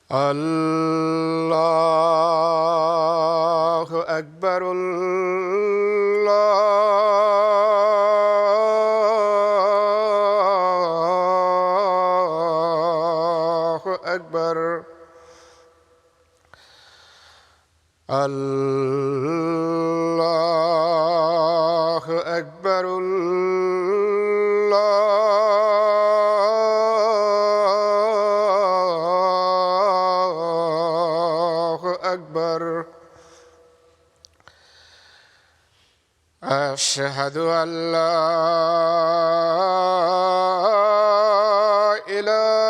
الله أكبر. الله أكبر. الله أكبر. الله أكبر. أشهد أن لا إله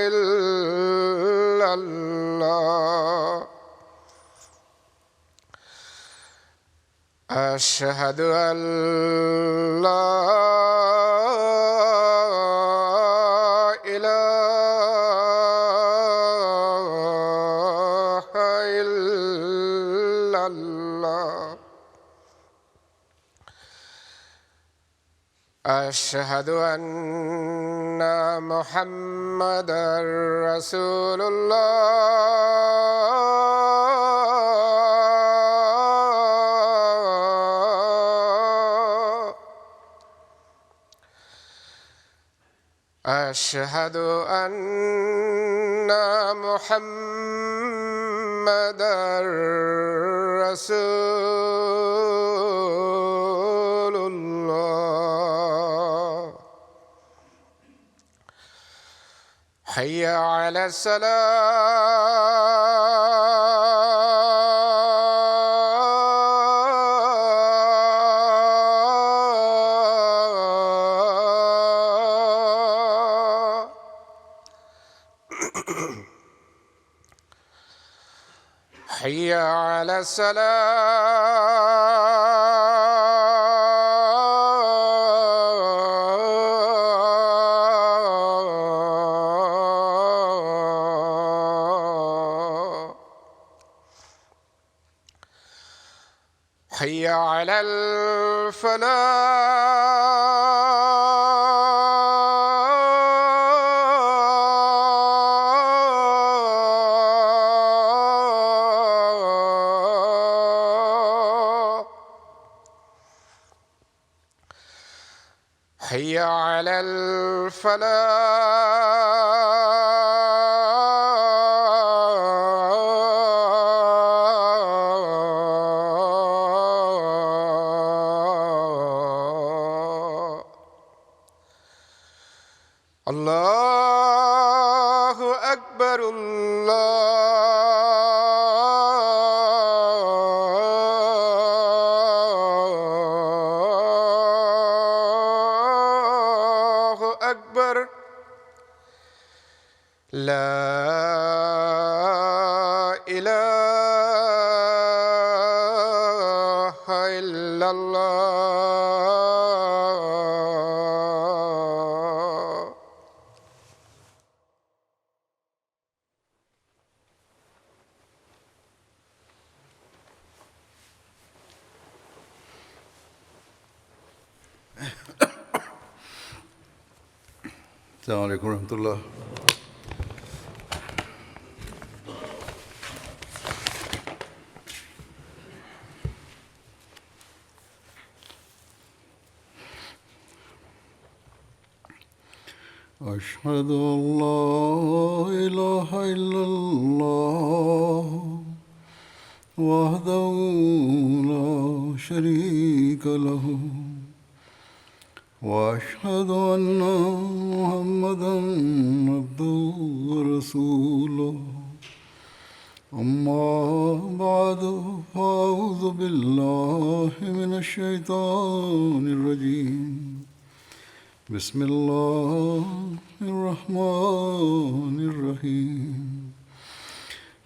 إلا الله. أشهد أن لا إله إلا الله. أشهد أن محمدًا رسول الله. أشهد أن محمدًا رسول الله. حي على الصلاة. حي على الصلاة. حي على الفلاح. حي على الفلاح. الله أكبر. الله أكبر. لا إله إلا الله. السلام علیکم ورحمۃ اللہ. أشهد أن لا إله إلا الله وحده لا شريك له وأشهد أن محمدًا عبده ورسوله. أما بعد فأعوذ بالله من الشيطان الرجيم. بسم الله الرحمن الرحيم.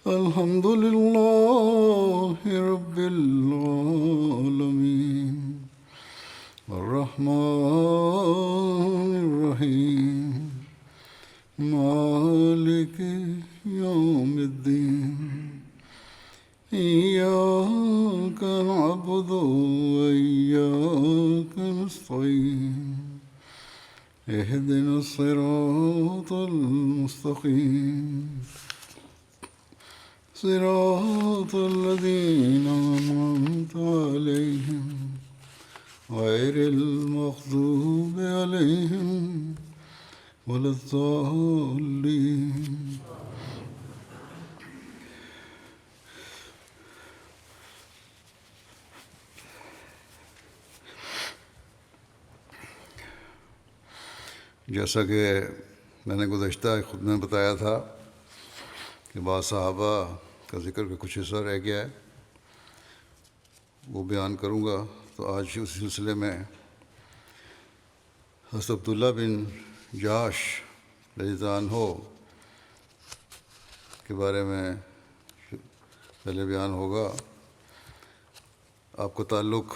الحمد لله رب العالمين الرحمن الرحيم مالك يوم الدين. إياك نعبد وإياك نستعين. اهدنا الصراط المستقيم صراط الذين أنعمت عليهم غير المغضوب عليهم ولا الضالين. جیسا کہ میں نے گزشتہ خود میں بتایا تھا کہ بعض صحابہ کا ذکر کا کچھ حصہ رہ گیا ہے، وہ بیان کروں گا. تو آج اسی سلسلے میں حضرت عبداللہ بن جاش رضی اللہ عنہ کے بارے میں پہلے بیان ہوگا. آپ کا تعلق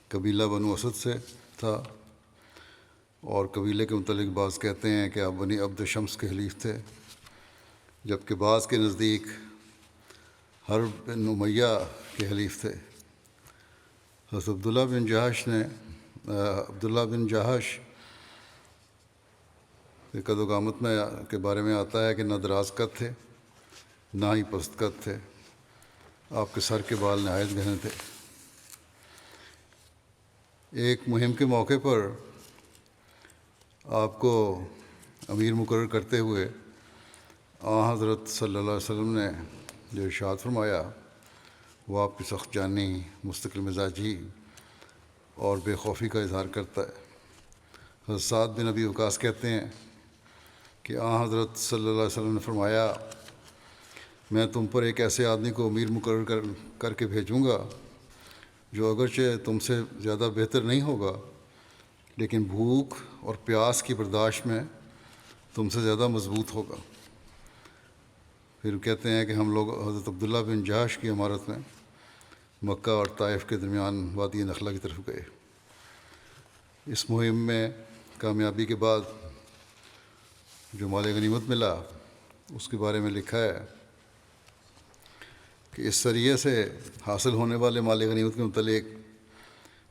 قبیلہ بنو اسد سے تھا، اور قبیلے کے متعلق بعض کہتے ہیں کہ آپ بنی عبد شمس کے حلیف تھے، جبکہ بعض کے نزدیک حرب بن امیہ کے حلیف تھے. حضرت عبداللہ بن جاش کے قد و قامت میں کے بارے میں آتا ہے کہ نہ دراز قد تھے نہ ہی پست قد تھے. آپ کے سر کے بال نہایت گھنے تھے. ایک مہم کے موقع پر آپ کو امیر مقرر کرتے ہوئے حضرت صلی اللہ علیہ وسلم نے جو ارشاد فرمایا وہ آپ کی سخت جانی، مستقل مزاجی اور بے خوفی کا اظہار کرتا ہے. حضرت سعد بن ابی وقاص کہتے ہیں کہ حضرت صلی اللہ علیہ وسلم نے فرمایا، میں تم پر ایک ایسے آدمی کو امیر مقرر کر کے بھیجوں گا جو اگرچہ تم سے زیادہ بہتر نہیں ہوگا لیکن بھوک اور پیاس کی برداشت میں تم سے زیادہ مضبوط ہوگا. پھر کہتے ہیں کہ ہم لوگ حضرت عبداللہ بن جاش کی عمارت میں مکہ اور طائف کے درمیان وادی نخلہ کی طرف گئے. اس مہم میں کامیابی کے بعد جو مال غنیمت ملا اس کے بارے میں لکھا ہے کہ اس سریے سے حاصل ہونے والے مال غنیمت کے متعلق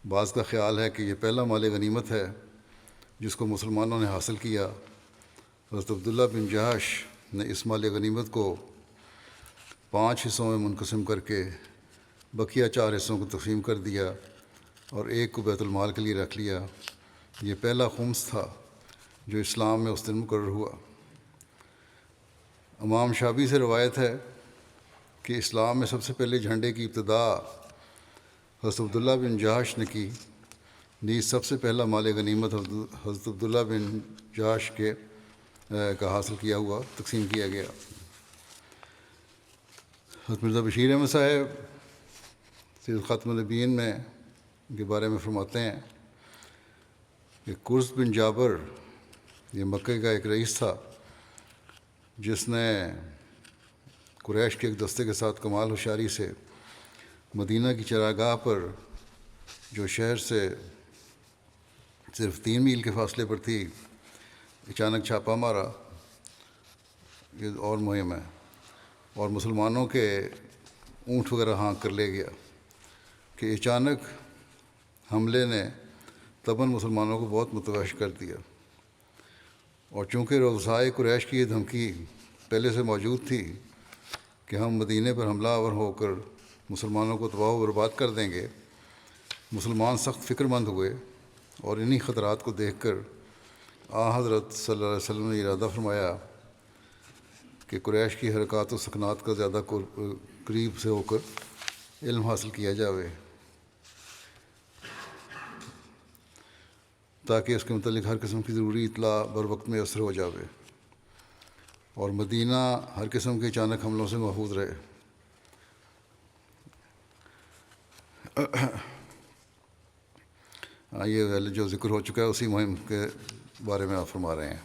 بعض کا خیال ہے کہ یہ پہلا مال غنیمت ہے جس کو مسلمانوں نے حاصل کیا. حضرت عبداللہ بن جاش نے اس مال غنیمت کو 5 حصوں میں منقسم کر کے بقیہ 4 حصوں کو تقسیم کر دیا اور ایک کو بیت المال کے لیے رکھ لیا. یہ پہلا خمس تھا جو اسلام میں اس دن مقرر ہوا. امام شابی سے روایت ہے کہ اسلام میں سب سے پہلے جھنڈے کی ابتدا حضرت عبداللہ بن جاش نے کی. نیز سب سے پہلا مال غنیمت حضرت عبداللہ بن جاش کا حاصل کیا ہوا تقسیم کیا گیا. حضرت مرزا بشیر احمد صاحب سید خاتم النبیین میں کے بارے میں فرماتے ہیں کہ قرظ بن جابر یہ مکہ کا ایک رئیس تھا جس نے قریش کے ایک دستے کے ساتھ کمال ہوشیاری سے مدینہ کی چراگاہ پر جو شہر سے صرف 3 میل کے فاصلے پر تھی اچانک چھاپا مارا. یہ اور مہم ہے، اور مسلمانوں کے اونٹ وغیرہ ہانک کر لے گیا کہ اچانک حملے نے تباً مسلمانوں کو بہت متوحش کر دیا. اور چونکہ رؤسائے قریش کی یہ دھمکی پہلے سے موجود تھی کہ ہم مدینے پر حملہ آور ہو کر مسلمانوں کو تباہ و برباد کر دیں گے، مسلمان سخت فکر مند ہوئے اور انہی خطرات کو دیکھ کر حضرت صلی اللہ علیہ وسلم نے ارادہ فرمایا کہ قریش کی حرکات و سکنات کا زیادہ قریب سے ہو کر علم حاصل کیا جاوے تاکہ اس کے متعلق ہر قسم کی ضروری اطلاع بر وقت میں اثر ہو جاوے اور مدینہ ہر قسم کے اچانک حملوں سے محفوظ رہے. یہ جو ذکر ہو چکا ہے اسی مہم کے بارے میں آپ فرما رہے ہیں.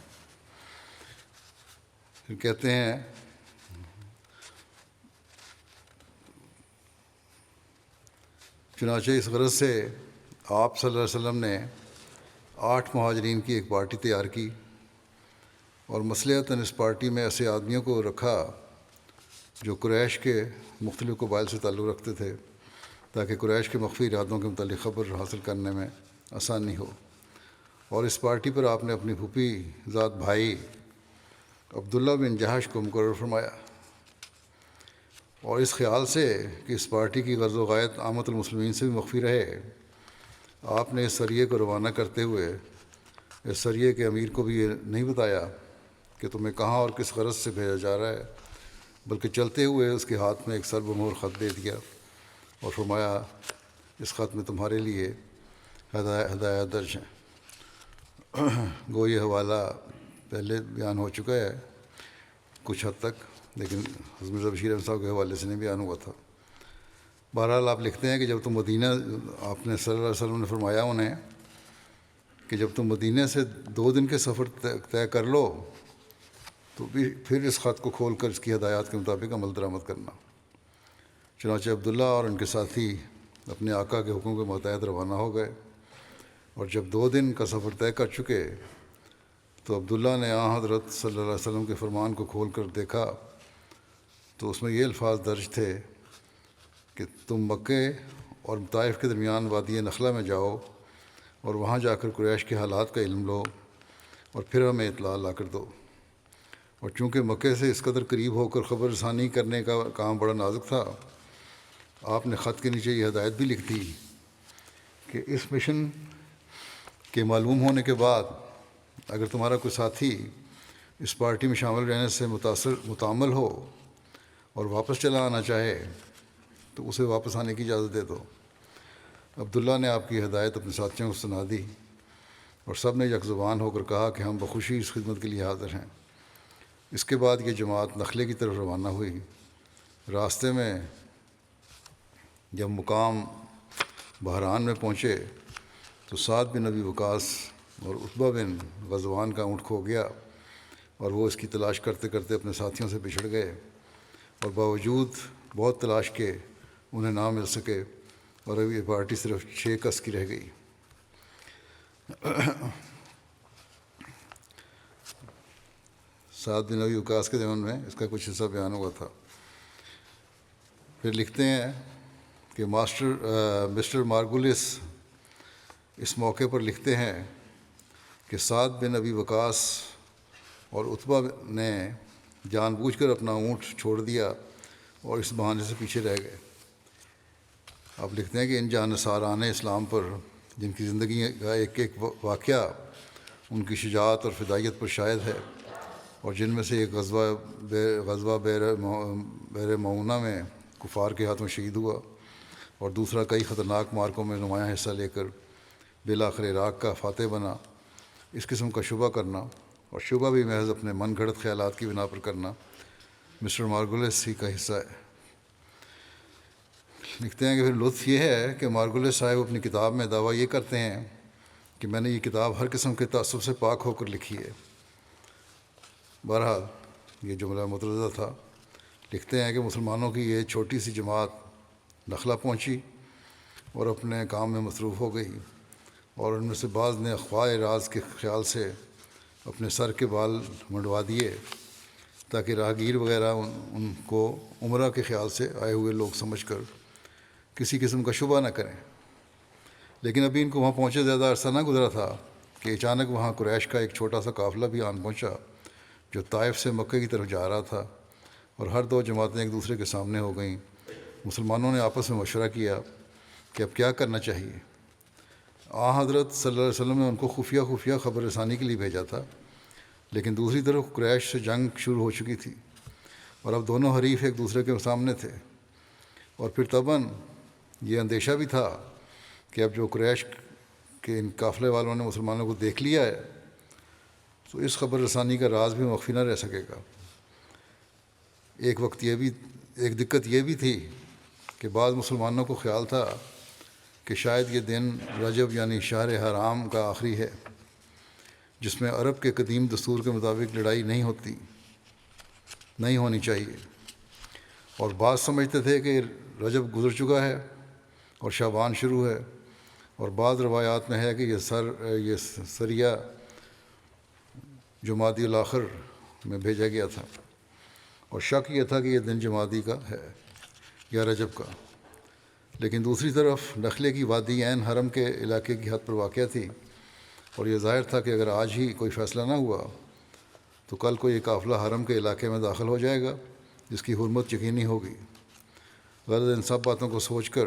پھر کہتے ہیں چنانچہ اس غرض سے آپ صلی اللہ علیہ وسلم نے 8 مہاجرین کی ایک پارٹی تیار کی اور مصلحتاً اس پارٹی میں ایسے آدمیوں کو رکھا جو قریش کے مختلف قبائل سے تعلق رکھتے تھے تاکہ قریش کے مخفی ارادوں کے متعلق خبر حاصل کرنے میں آسانی ہو. اور اس پارٹی پر آپ نے اپنی پھوپھی ذات بھائی عبداللہ بن جہش کو مقرر فرمایا، اور اس خیال سے کہ اس پارٹی کی غرض و غایت عامت المسلمین سے بھی مخفی رہے، آپ نے اس سریے کو روانہ کرتے ہوئے اس سریے کے امیر کو بھی یہ نہیں بتایا کہ تمہیں کہاں اور کس غرض سے بھیجا جا رہا ہے، بلکہ چلتے ہوئے اس کے ہاتھ میں ایک سر بمہر خط دے دیا اور فرمایا اس خط میں تمہارے لیے ہدایات درج ہیں۔ گو یہ حوالہ پہلے بیان ہو چکا ہے کچھ حد تک، لیکن حضرت مرزا بشیر احمد صاحب کے حوالے سے نہیں بیان ہوا تھا۔ بہرحال آپ لکھتے ہیں کہ جب تم مدینہ، آپ نے صلی اللہ علیہ وسلم نے فرمایا انہیں کہ جب تم مدینہ سے 2 دن کے سفر طے کر لو تو بھی پھر اس خط کو کھول کر اس کی ہدایات کے مطابق عمل درآمد کرنا۔ چنانچہ عبداللہ اور ان کے ساتھی اپنے آقا کے حکم کے ماتحت روانہ ہو گئے، اور جب 2 دن کا سفر طے کر چکے تو عبداللہ نے حضرت صلی اللہ علیہ وسلم کے فرمان کو کھول کر دیکھا تو اس میں یہ الفاظ درج تھے کہ تم مکے اور طائف کے درمیان وادی نخلہ میں جاؤ اور وہاں جا کر قریش کے حالات کا علم لو اور پھر ہمیں اطلاع لا کر دو۔ اور چونکہ مکے سے اس قدر قریب ہو کر خبر رسانی کرنے کا کام بڑا نازک تھا، آپ نے خط کے نیچے یہ ہدایت بھی لکھ دی کہ اس مشن کے معلوم ہونے کے بعد اگر تمہارا کوئی ساتھی اس پارٹی میں شامل رہنے سے متعمل ہو اور واپس چلا آنا چاہے تو اسے واپس آنے کی اجازت دے دو۔ عبداللہ نے آپ کی ہدایت اپنے ساتھیوں کو سنا دی اور سب نے یک زبان ہو کر کہا کہ ہم بخوشی اس خدمت کے لیے حاضر ہیں۔ اس کے بعد یہ جماعت نخلے کی طرف روانہ ہوئی۔ راستے میں جب مقام بحران میں پہنچے تو سعد بن ابی وقاص اور عتبہ بن غزوان کا اونٹ کھو گیا، اور وہ اس کی تلاش کرتے کرتے اپنے ساتھیوں سے بچھڑ گئے، اور باوجود بہت تلاش کے انہیں نہ مل سکے، اور اب یہ پارٹی صرف 6 کس کی رہ گئی۔ سعد بن ابی وقاص کے زمن میں اس کا کچھ حصہ بیان ہوا تھا۔ پھر لکھتے ہیں کہ مسٹر مارگولس اس موقع پر لکھتے ہیں کہ سعد بن ابی وقاص اور عتبہ نے جان بوجھ کر اپنا اونٹ چھوڑ دیا اور اس بہانے سے پیچھے رہ گئے۔ آپ لکھتے ہیں کہ ان جانصاران اسلام پر جن کی زندگی کا ایک ایک واقعہ ان کی شجاعت اور فدائیت پر شاہد ہے، اور جن میں سے ایک غزوہ بیر معونہ میں کفار کے ہاتھوں شہید ہوا، اور دوسرا کئی خطرناک مارکوں میں نمایاں حصہ لے کر بالآخر عراق کا فاتح بنا۔ اس قسم کا شبہ کرنا، اور شبہ بھی محض اپنے من گھڑت خیالات کی بنا پر کرنا، مسٹر مارگولس ہی کا حصہ ہے۔ لکھتے ہیں کہ پھر لطف یہ ہے کہ مارگولس صاحب اپنی کتاب میں دعویٰ یہ کرتے ہیں کہ میں نے یہ کتاب ہر قسم کے تعصب سے پاک ہو کر لکھی ہے۔ بہرحال یہ جملہ مترجمہ تھا۔ لکھتے ہیں کہ مسلمانوں کی یہ چھوٹی سی جماعت نخلا پہنچی اور اپنے کام میں مصروف ہو گئی، اور ان میں سے بعض نے اخفاء راز کے خیال سے اپنے سر کے بال منڈوا دیے تاکہ راہگیر وغیرہ ان کو عمرہ کے خیال سے آئے ہوئے لوگ سمجھ کر کسی قسم کا شبہ نہ کریں۔ لیکن ابھی ان کو وہاں پہنچے زیادہ عرصہ نہ گزرا تھا کہ اچانک وہاں قریش کا ایک چھوٹا سا قافلہ بھی آن پہنچا جو طائف سے مکہ کی طرف جا رہا تھا، اور ہر 2 جماعتیں ایک دوسرے کے سامنے ہو گئیں۔ مسلمانوں نے آپس میں مشورہ کیا کہ اب کیا کرنا چاہیے۔ حضرت صلی اللہ علیہ وسلم نے ان کو خفیہ خبر رسانی کے لیے بھیجا تھا، لیکن دوسری طرف قریش سے جنگ شروع ہو چکی تھی، اور اب دونوں حریف ایک دوسرے کے سامنے تھے، اور پھر طبعاً یہ اندیشہ بھی تھا کہ اب جو قریش کے ان قافلے والوں نے مسلمانوں کو دیکھ لیا ہے تو اس خبر رسانی کا راز بھی مخفی نہ رہ سکے گا۔ ایک دقت یہ بھی تھی کہ بعض مسلمانوں کو خیال تھا کہ شاید یہ دن رجب یعنی شہر حرام کا آخری ہے، جس میں عرب کے قدیم دستور کے مطابق لڑائی نہیں ہونی چاہیے، اور بعض سمجھتے تھے کہ رجب گزر چکا ہے اور شعبان شروع ہے، اور بعض روایات میں ہے کہ یہ سریہ جمادی الاخر میں بھیجا گیا تھا، اور شک یہ تھا کہ یہ دن جمادی کا ہے یا رجب کا۔ لیکن دوسری طرف نخلے کی وادی عین حرم کے علاقے کی حد پر واقع تھی، اور یہ ظاہر تھا کہ اگر آج ہی کوئی فیصلہ نہ ہوا تو کل کو یہ قافلہ حرم کے علاقے میں داخل ہو جائے گا جس کی حرمت یقینی ہوگی۔ غرض ان سب باتوں کو سوچ کر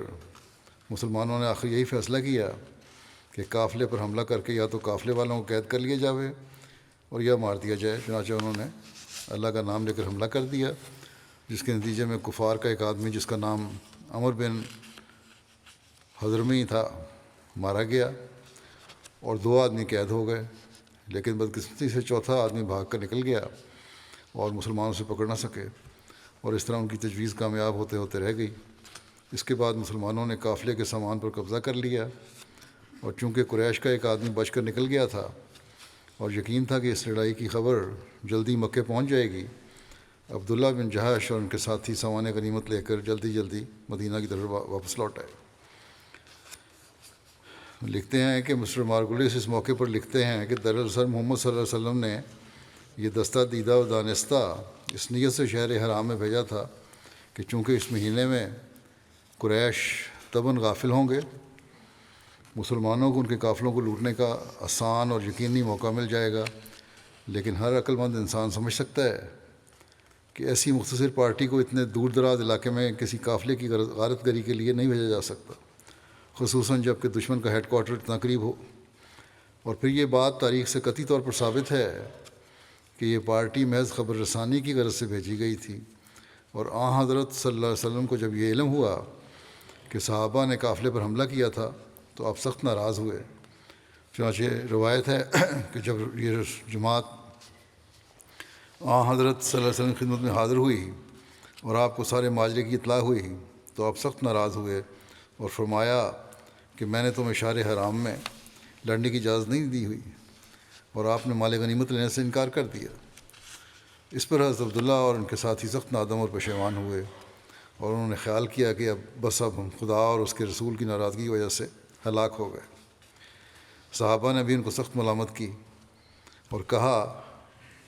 مسلمانوں نے آخر یہی فیصلہ کیا کہ قافلے پر حملہ کر کے یا تو قافلے والوں کو قید کر لیا جاوے اور یا مار دیا جائے۔ چنانچہ انہوں نے اللہ کا نام لے کر حملہ کر دیا، جس کے نتیجے میں کفار کا ایک آدمی جس کا نام عمر بن حضرمی تھا مارا گیا اور 2 آدمی قید ہو گئے، لیکن بدقسمتی سے چوتھا آدمی بھاگ کر نکل گیا اور مسلمانوں سے پکڑ نہ سکے، اور اس طرح ان کی تجویز کامیاب ہوتے ہوتے رہ گئی۔ اس کے بعد مسلمانوں نے قافلے کے سامان پر قبضہ کر لیا، اور چونکہ قریش کا ایک آدمی بچ کر نکل گیا تھا اور یقین تھا کہ اس لڑائی کی خبر جلدی مکے پہنچ جائے گی، عبداللہ بن جہش اور ان کے ساتھی سامان غنیمت لے کر جلدی مدینہ کی طرف واپس لوٹ آئے۔ لکھتے ہیں کہ مسٹر مارگولیس اس موقع پر لکھتے ہیں کہ دراصل محمد صلی اللہ علیہ وسلم نے یہ دستہ دیدہ و دانستہ اس نیت سے شہر حرام میں بھیجا تھا کہ چونکہ اس مہینے میں قریش طبعاً غافل ہوں گے، مسلمانوں کو ان کے قافلوں کو لوٹنے کا آسان اور یقینی موقع مل جائے گا، لیکن ہر عقل مند انسان سمجھ سکتا ہے کہ ایسی مختصر پارٹی کو اتنے دور دراز علاقے میں کسی قافلے کی غارت گری کے لیے نہیں بھیجا جا سکتا، خصوصاً جب کہ دشمن کا ہیڈ کوارٹر اتنا قریب ہو۔ اور پھر یہ بات تاریخ سے قطعی طور پر ثابت ہے کہ یہ پارٹی محض خبر رسانی کی غرض سے بھیجی گئی تھی، اور حضرت صلی اللہ علیہ وسلم کو جب یہ علم ہوا کہ صحابہ نے قافلے پر حملہ کیا تھا تو آپ سخت ناراض ہوئے۔ چنانچہ روایت ہے کہ جب یہ جماعت حضرت صلی اللہ علیہ وسلم کی خدمت میں حاضر ہوئی اور آپ کو سارے ماجرے کی اطلاع ہوئی تو آپ سخت ناراض ہوئے اور فرمایا کہ میں نے تمہیں شہر حرام میں لڑنے کی اجازت نہیں دی ہوئی، اور آپ نے مال غنیمت لینے سے انکار کر دیا۔ اس پر حضرت عبداللہ اور ان کے ساتھی سخت نادم اور پشیمان ہوئے، اور انہوں نے خیال کیا کہ اب ہم خدا اور اس کے رسول کی ناراضگی کی وجہ سے ہلاک ہو گئے۔ صحابہ نے بھی ان کو سخت ملامت کی اور کہا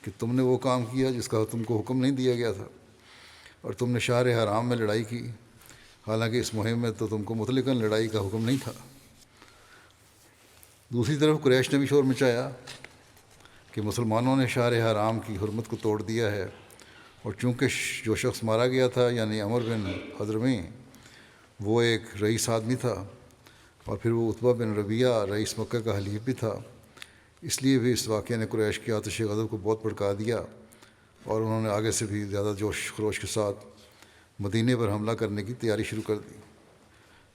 کہ تم نے وہ کام کیا جس کا تم کو حکم نہیں دیا گیا تھا، اور تم نے شہر حرام میں لڑائی کی، حالانکہ اس مہم میں تو تم کو مطلقاً لڑائی کا حکم نہیں تھا۔ دوسری طرف قریش نے بھی شور مچایا کہ مسلمانوں نے شہر حرام کی حرمت کو توڑ دیا ہے، اور چونکہ جو شخص مارا گیا تھا یعنی عمر بن حضرمی وہ ایک رئیس آدمی تھا، اور پھر وہ عتبہ بن ربیعہ رئیس مکہ کا حلیف بھی تھا، اس لیے بھی اس واقعے نے قریش کی آتش غضب کو بہت بھڑکا دیا، اور انہوں نے آگے سے بھی زیادہ جوش خروش کے ساتھ مدینے پر حملہ کرنے کی تیاری شروع کر دی۔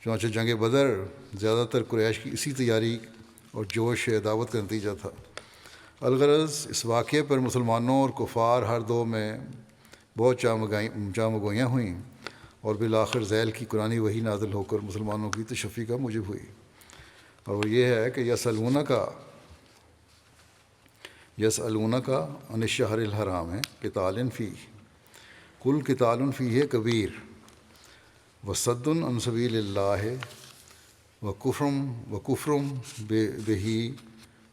چنانچہ جنگ بدر زیادہ تر قریش کی اسی تیاری اور جوش عداوت کا نتیجہ تھا۔ الغرض اس واقعے پر مسلمانوں اور کفار ہر دو میں بہت چامگوئیاں ہوئیں، اور بالآخر ذیل کی قرآنی وحی نازل ہو کر مسلمانوں کی تشفی کا موجب ہوئی، اور وہ یہ ہے کہ یسألونک عن الشہر الحرام قتال فیہ قل قتال فیہ کبیر وصد عن سبیل اللہ وکفر بہ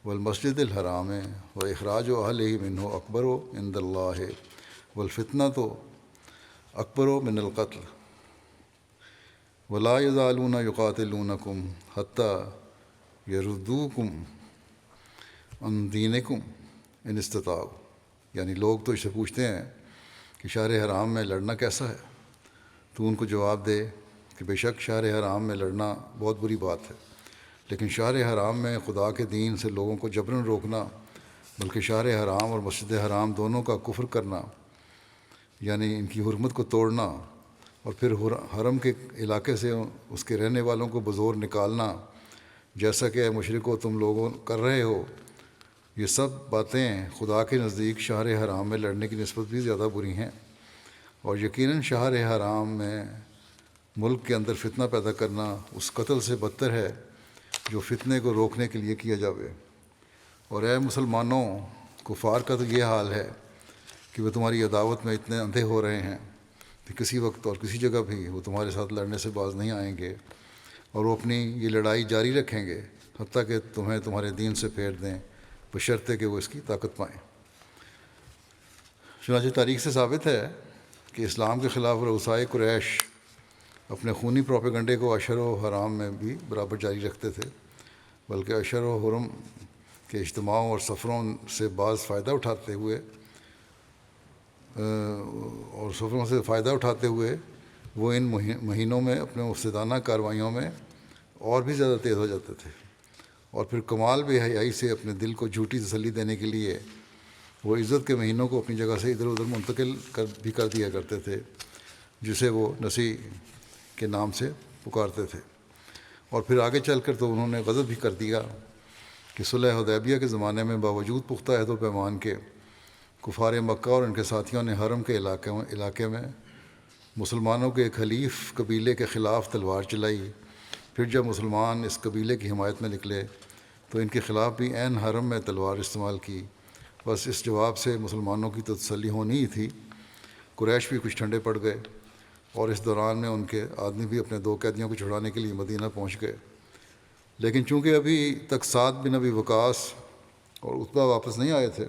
والمسجد الحرام واخراج اہلہ منہ اکبر عند اللہ والفتنۃ اکبر من القتل ولا یزالون یقاتلونکم حتی یردوکم عن دینکم ان استطاعوا۔ یعنی لوگ تو اس سے پوچھتے ہیں کہ شہر حرام میں لڑنا کیسا ہے، تو ان کو جواب دے کہ بے شک شہر حرام میں لڑنا بہت بری بات ہے، لیکن شہر حرام میں خدا کے دین سے لوگوں کو جبراً روکنا، بلکہ شہر حرام اور مسجد حرام دونوں کا کفر کرنا، یعنی ان کی حرمت کو توڑنا، اور پھر حرم کے علاقے سے اس کے رہنے والوں کو بزور نکالنا، جیسا کہ اے مشرکو تم لوگوں کر رہے ہو، یہ سب باتیں خدا کے نزدیک شہر حرام میں لڑنے کی نسبت بھی زیادہ بری ہیں، اور یقیناً شہر حرام میں ملک کے اندر فتنہ پیدا کرنا اس قتل سے بدتر ہے جو فتنے کو روکنے کے لیے کیا جاوے۔ اور اے مسلمانوں، کفار کا تو یہ حال ہے کہ وہ تمہاری عداوت میں اتنے اندھے ہو رہے ہیں کہ کسی وقت اور کسی جگہ بھی وہ تمہارے ساتھ لڑنے سے باز نہیں آئیں گے، اور وہ اپنی یہ لڑائی جاری رکھیں گے حتیٰ کہ تمہیں تمہارے دین سے پھیر دیں، بشرطے کہ وہ اس کی طاقت پائیں۔ چنانچہ تاریخ سے ثابت ہے کہ اسلام کے خلاف رؤسائے قریش اپنے خونی پروپیگنڈے کو اشہر و حرام میں بھی برابر جاری رکھتے تھے، بلکہ اشہر و حرم کہ اجتماعوں اور سفروں سے فائدہ اٹھاتے ہوئے وہ ان مہینوں میں اپنے مفسدانہ کارروائیوں میں اور بھی زیادہ تیز ہو جاتے تھے، اور پھر کمال بے حیائی سے اپنے دل کو جھوٹی تسلی دینے کے لیے وہ عزت کے مہینوں کو اپنی جگہ سے ادھر ادھر منتقل کر دیا کرتے تھے، جسے وہ نسی کے نام سے پکارتے تھے۔ اور پھر آگے چل کر تو انہوں نے غضب بھی کر دیا کہ صلح حدیبیہ کے زمانے میں باوجود پختہ عہد و پیمان کے کفار مکہ اور ان کے ساتھیوں نے حرم کے علاقے میں مسلمانوں کے ایک حلیف قبیلے کے خلاف تلوار چلائی۔ پھر جب مسلمان اس قبیلے کی حمایت میں نکلے تو ان کے خلاف بھی عین حرم میں تلوار استعمال کی۔ بس اس جواب سے مسلمانوں کی تو تسلی ہونی ہی تھی، قریش بھی کچھ ٹھنڈے پڑ گئے، اور اس دوران میں ان کے آدمی بھی اپنے 2 قیدیوں کو چھڑانے کے لیے مدینہ پہنچ گئے۔ لیکن چونکہ ابھی تک سعد بن ابی وقاص اور عتبہ واپس نہیں آئے تھے،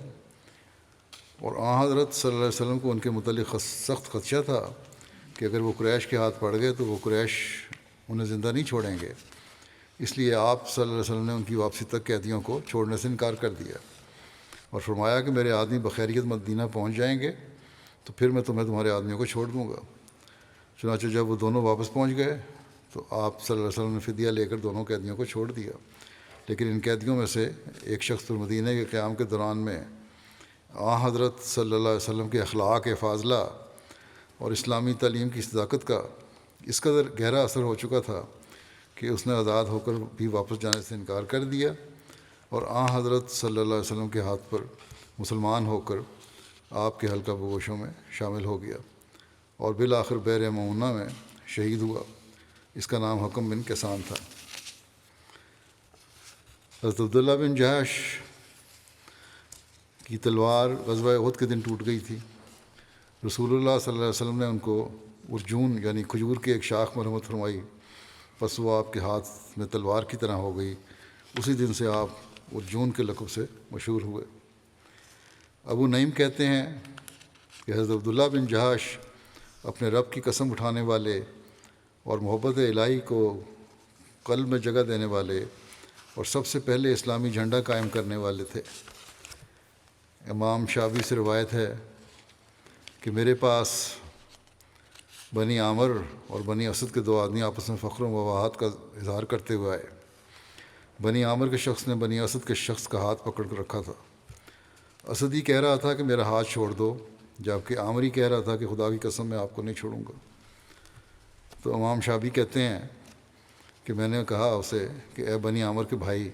اور حضرت صلی اللہ علیہ وسلم کو ان کے متعلق سخت خدشہ تھا کہ اگر وہ قریش کے ہاتھ پڑ گئے تو وہ قریش انہیں زندہ نہیں چھوڑیں گے، اس لیے آپ صلی اللہ علیہ وسلم نے ان کی واپسی تک قیدیوں کو چھوڑنے سے انکار کر دیا اور فرمایا کہ میرے آدمی بخیریت مدینہ پہنچ جائیں گے تو پھر میں تمہارے آدمیوں کو چھوڑ دوں گا۔ چنانچہ جب وہ دونوں واپس پہنچ گئے تو آپ صلی اللہ علیہ وسلم نے فدیہ لے کر دونوں قیدیوں کو چھوڑ دیا، لیکن ان قیدیوں میں سے ایک شخص تو مدینہ کے قیام کے دوران میں حضرت صلی اللہ علیہ وسلم کے اخلاق فاضلہ اور اسلامی تعلیم کی صداقت کا اس قدر گہرا اثر ہو چکا تھا کہ اس نے آزاد ہو کر بھی واپس جانے سے انکار کر دیا، اور حضرت صلی اللہ علیہ وسلم کے ہاتھ پر مسلمان ہو کر آپ کے حلقہ بگوشوں میں شامل ہو گیا، اور بالآخر بئر معونہ میں شہید ہوا۔ اس کا نام حکم بن کیسان تھا۔ حضرت عبداللہ بن جہش کی تلوار غزوہ احد کے دن ٹوٹ گئی تھی۔ رسول اللہ صلی اللہ علیہ وسلم نے ان کو ارجون یعنی کھجور کی ایک شاخ مرحمت فرمائی، پس وہ آپ کے ہاتھ میں تلوار کی طرح ہو گئی۔ اسی دن سے آپ ارجون کے لقب سے مشہور ہوئے۔ ابو نعیم کہتے ہیں کہ حضرت عبداللہ بن جہش اپنے رب کی قسم اٹھانے والے اور محبت الہی کو قلب میں جگہ دینے والے اور سب سے پہلے اسلامی جھنڈا قائم کرنے والے تھے۔ امام شعبی سے روایت ہے کہ میرے پاس بنی عامر اور بنی اسد کے 2 آدمی آپس میں فخر و مباحت کا اظہار کرتے ہوئے آئے۔ بنی عامر کے شخص نے بنی اسد کے شخص کا ہاتھ پکڑ کر رکھا تھا۔ اسدی کہہ رہا تھا کہ میرا ہاتھ چھوڑ دو، جبکہ عامری کہہ رہا تھا کہ خدا کی قسم میں آپ کو نہیں چھوڑوں گا۔ تو امام شعبی کہتے ہیں کہ میں نے کہا اسے کہ اے بنی عامر کے بھائی،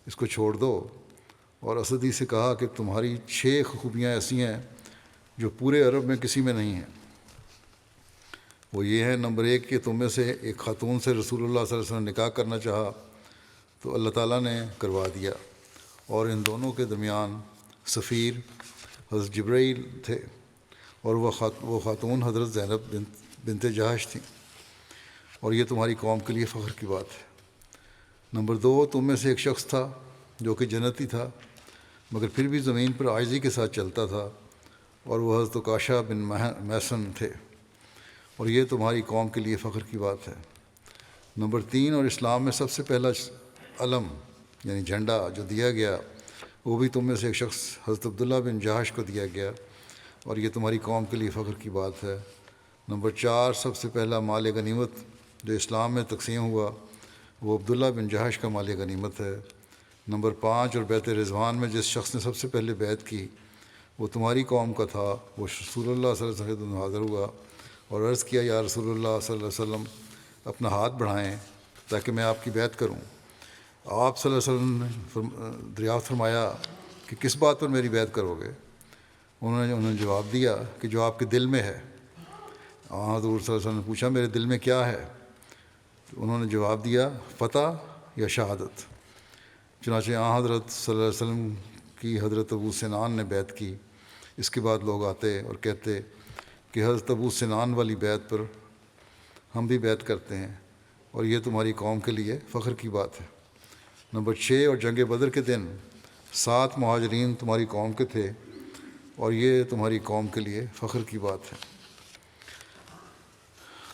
اس کو چھوڑ دو، اور اسدی سے کہا کہ تمہاری 6 خوبیاں ایسی ہیں جو پورے عرب میں کسی میں نہیں ہیں۔ وہ یہ ہے، نمبر 1 کہ تم میں سے ایک خاتون سے رسول اللہ صلی اللہ علیہ وسلم نے نکاح کرنا چاہا تو اللہ تعالیٰ نے کروا دیا، اور ان دونوں کے درمیان سفیر حضرت جبرائیل تھے، اور وہ خاتون حضرت زینب بنت جہش تھیں، اور یہ تمہاری قوم کے لیے فخر کی بات ہے۔ نمبر 2، تم میں سے ایک شخص تھا جو کہ جنتی تھا مگر پھر بھی زمین پر عاجزی کے ساتھ چلتا تھا، اور وہ حضرت عکاشہ بن محصن تھے، اور یہ تمہاری قوم کے لیے فخر کی بات ہے۔ نمبر 3، اور اسلام میں سب سے پہلا علم یعنی جھنڈا جو دیا گیا وہ بھی تم میں سے ایک شخص حضرت عبداللہ بن جہش کو دیا گیا، اور یہ تمہاری قوم کے لیے فخر کی بات ہے۔ نمبر 4، سب سے پہلا مال غنیمت جو اسلام میں تقسیم ہوا وہ عبداللہ بن جہش کا مال غنیمت ہے۔ نمبر 5، اور بیت رضوان میں جس شخص نے سب سے پہلے بیعت کی وہ تمہاری قوم کا تھا، وہ رسول اللہ صلی اللہ علیہ وسلم سے حاضر ہوا اور عرض کیا، یا رسول اللہ صلی اللہ علیہ وسلم اپنا ہاتھ بڑھائیں تاکہ میں آپ کی بیعت کروں۔ آپ صلی اللہ علیہ وسلم نے دریافت فرمایا کہ کس بات پر میری بیعت کرو گے؟ انہوں نے جواب دیا کہ جو آپ کے دل میں ہے۔ حضور صلی اللہ علیہ وسلم نے پوچھا میرے دل میں کیا ہے؟ تو انہوں نے جواب دیا فتح یا شہادت۔ چنانچہ حضرت صلی اللہ علیہ وسلم کی حضرت ابو سنان نے بیعت کی۔ اس کے بعد لوگ آتے اور کہتے کہ حضرت ابو سنان والی بیعت پر ہم بھی بیعت کرتے ہیں، اور یہ تمہاری قوم کے لیے فخر کی بات ہے۔ نمبر 6، اور جنگ بدر کے دن 7 مہاجرین تمہاری قوم کے تھے، اور یہ تمہاری قوم کے لیے فخر کی بات ہے۔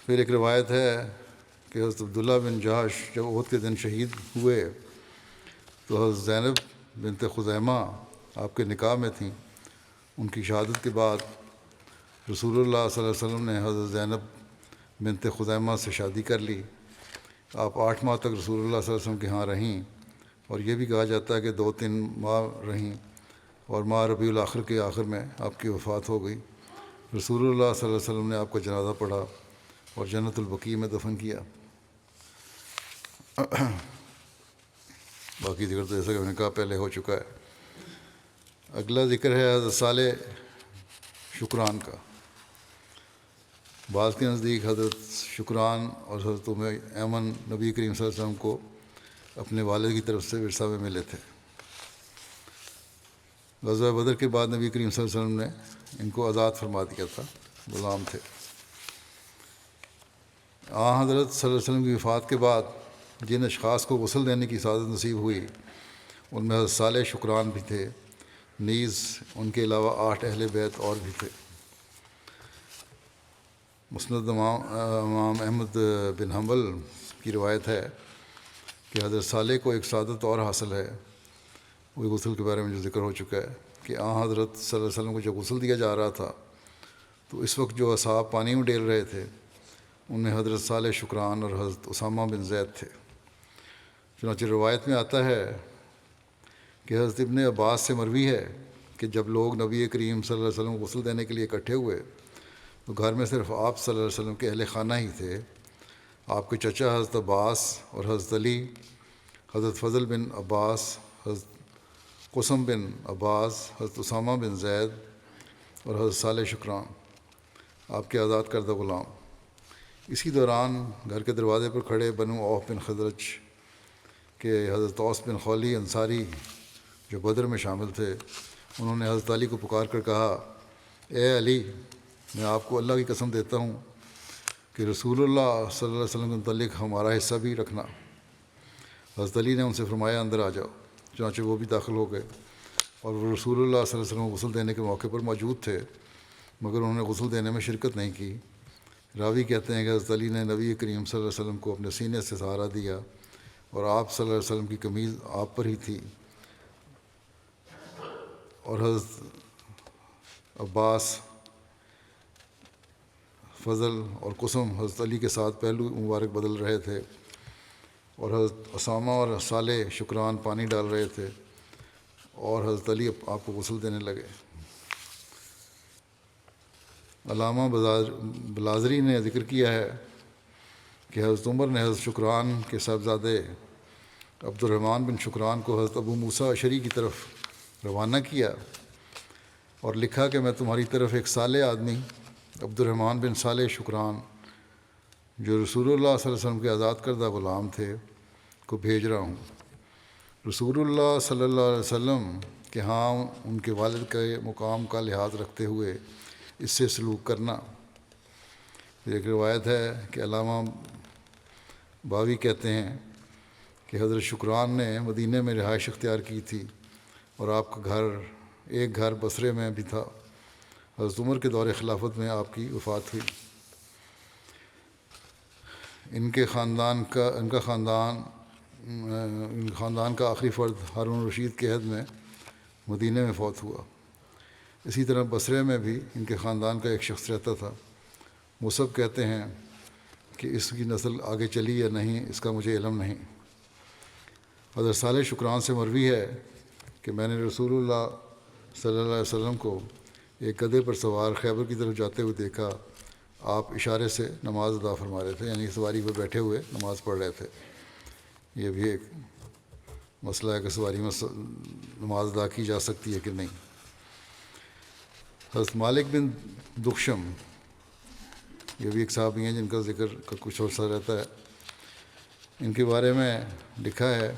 پھر ایک روایت ہے کہ حضرت عبداللہ بن جہش جب احد کے دن شہید ہوئے تو حضرت زینب بنت خزیمہ آپ کے نکاح میں تھیں، ان کی شہادت کے بعد رسول اللہ صلی اللہ علیہ وسلم نے حضرت زینب بنت خزیمہ سے شادی کر لی۔ آپ 8 ماہ تک رسول اللہ صلی اللہ علیہ وسلم کے ہاں رہیں، اور یہ بھی کہا جاتا ہے کہ 2-3 ماہ رہیں، اور ماہ ربیع الاخر کے آخر میں آپ کی وفات ہو گئی۔ رسول اللہ صلی اللہ علیہ وسلم نے آپ کا جنازہ پڑھا اور جنت البقیع میں دفن کیا۔ باقی ذکر تو جیسا کہ میں نے کہا پہلے ہو چکا ہے۔ اگلا ذکر ہے حضرت صالح شکران کا۔ بعض کے نزدیک حضرت شکران اور حضرت ایمن نبی کریم صلی اللہ علیہ وسلم کو اپنے والد کی طرف سے ورثہ میں ملے تھے۔ غزوہ بدر کے بعد نبی کریم صلی اللہ علیہ وسلم نے ان کو آزاد فرما دیا تھا، غلام تھے۔ حضرت صلی اللہ علیہ وسلم کی وفات کے بعد جن اشخاص کو غسل دینے کی سعادت نصیب ہوئی ان میں حضرت صالح شکران بھی تھے، نیز ان کے علاوہ 8 اہل بیت اور بھی تھے۔ مسند امام احمد بن حنبل کی روایت ہے کہ حضرت صالح کو ایک سعادت اور حاصل ہے، وہی غسل کے بارے میں جو ذکر ہو چکا ہے کہ حضرت صلی اللہ علیہ وسلم کو جب غسل دیا جا رہا تھا تو اس وقت جو اصحاب پانی میں ڈیل رہے تھے ان میں حضرت صالح شکران اور حضرت اسامہ بن زید تھے۔ چنانچہ روایت میں آتا ہے کہ حضرت ابن عباس سے مروی ہے کہ جب لوگ نبی کریم صلی اللہ علیہ وسلم کو غسل دینے کے لیے اکٹھے ہوئے تو گھر میں صرف آپ صلی اللہ علیہ وسلم کے اہل خانہ ہی تھے۔ آپ کے چچا حضرت عباس اور حضرت علی، حضرت فضل بن عباس، حضرت قسم بن عباس، حضرت اسامہ بن زید اور حضرت صالح شکران آپ کے آزاد کردہ غلام۔ اسی دوران گھر کے دروازے پر کھڑے بنو عوف بن خزرج کہ حضرت اوس بن خولی انصاری جو بدر میں شامل تھے، انہوں نے حضرت علی کو پکار کر کہا، اے علی، میں آپ کو اللہ کی قسم دیتا ہوں کہ رسول اللہ صلی اللہ علیہ وسلم کے متعلق ہمارا حصہ بھی رکھنا۔ حضرت علی نے ان سے فرمایا، اندر آ جاؤ۔ چنانچہ وہ بھی داخل ہو گئے اور وہ رسول اللہ صلی اللہ علیہ وسلم کو غسل دینے کے موقع پر موجود تھے، مگر انہوں نے غسل دینے میں شرکت نہیں کی۔ راوی کہتے ہیں کہ حضرت علی نے نبی کریم صلی اللہ علیہ وسلم کو اپنے سینے سے سہارا دیا اور آپ صلی اللہ علیہ وسلم کی قمیض آپ پر ہی تھی، اور حضرت عباس، فضل اور قسم حضرت علی کے ساتھ پہلو مبارک بدل رہے تھے، اور حضرت اسامہ اور صالح شکران پانی ڈال رہے تھے، اور حضرت علی آپ کو غسل دینے لگے۔ علامہ بلازری نے ذکر کیا ہے کہ حضرت عمر نے حضرت شکران کے صاحبزادے عبد الرحمن بن شکران کو حضرت ابو موسیٰ اشعری کی طرف روانہ کیا اور لکھا کہ میں تمہاری طرف ایک صالح آدمی عبد الرحمن بن صالح شکران جو رسول اللہ صلی اللہ علیہ وسلم کے آزاد کردہ غلام تھے کو بھیج رہا ہوں۔ رسول اللہ صلی اللہ علیہ وسلم کے ہاں ان کے والد کے مقام کا لحاظ رکھتے ہوئے اس سے سلوک کرنا۔ ایک روایت ہے کہ علامہ باوی کہتے ہیں کہ حضرت شکران نے مدینہ میں رہائش اختیار کی تھی اور آپ کا ایک گھر بصرے میں بھی تھا۔ حضرت عمر کے دور خلافت میں آپ کی وفات ہوئی۔ ان خاندان کا آخری فرد ہارون رشید کے عہد میں مدینہ میں فوت ہوا۔ اسی طرح بصرے میں بھی ان کے خاندان کا ایک شخص رہتا تھا۔ مصعب کہتے ہیں کہ اس کی نسل آگے چلی یا نہیں اس کا مجھے علم نہیں۔ حضرت صالح شکران سے مروی ہے کہ میں نے رسول اللہ صلی اللہ علیہ وسلم کو ایک گدھے پر سوار خیبر کی طرف جاتے ہوئے دیکھا۔ آپ اشارے سے نماز ادا فرما رہے تھے، یعنی سواری پہ بیٹھے ہوئے نماز پڑھ رہے تھے۔ یہ بھی ایک مسئلہ ہے کہ سواری میں نماز ادا کی جا سکتی ہے کہ نہیں۔ حضرت مالک بن دخشم، یہ بھی ایک صحابی ہیں جن کا ذکر کا کچھ عرصہ رہتا ہے۔ ان کے بارے میں لکھا ہے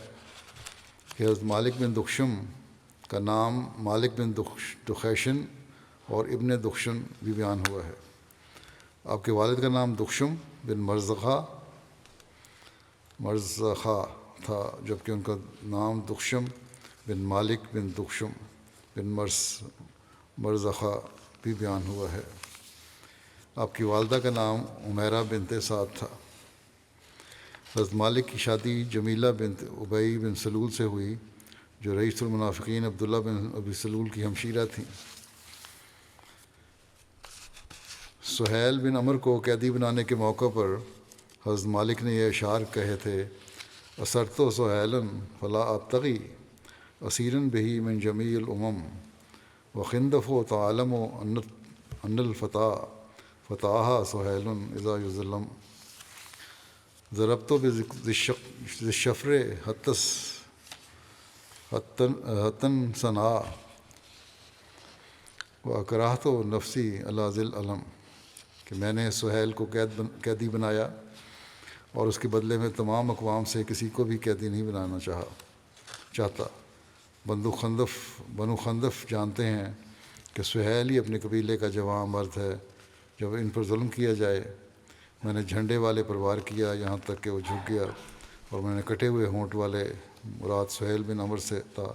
کہ حضرت مالک بن دخشم کا نام مالک بن دخیشن اور ابن دخشن بھی بیان ہوا ہے۔ آپ کے والد کا نام دخشم بن مرزخہ تھا، جبکہ ان کا نام دخشم بن مالک بن دخشم بن مرزخہ بھی بیان ہوا ہے۔ آپ کی والدہ کا نام عمیرہ بنت سعد تھا۔ حضرت مالک کی شادی جمیلہ بنت ابی بن سلول سے ہوئی جو رئیس المنافقین عبداللہ بن ابی سلول کی ہمشیرہ تھیں۔ سہیل بن عمر کو قیدی بنانے کے موقع پر حضرت مالک نے یہ اشعار کہے تھے: اثرت سہیلا فلا ابتغی اسیرا بہ من جمیع الامم وخندف تعلم ان الفتى فتاها سہیل اذا یظلم ضربت بالشفر حتن ثنا واکرہت نفسی علی ذی العلم، کہ میں نے سہیل کو قیدی بنایا اور اس کے بدلے میں تمام اقوام سے کسی کو بھی قیدی نہیں بنانا چاہتا۔ بنو خندف جانتے ہیں کہ سہیل ہی اپنے قبیلے کا جواں مرد ہے۔ جب ان پر ظلم کیا جائے میں نے جھنڈے والے پر وار کیا یہاں تک کہ وہ جھک گیا، اور میں نے کٹے ہوئے ہونٹ والے مراد سہیل بن عمر سے تھا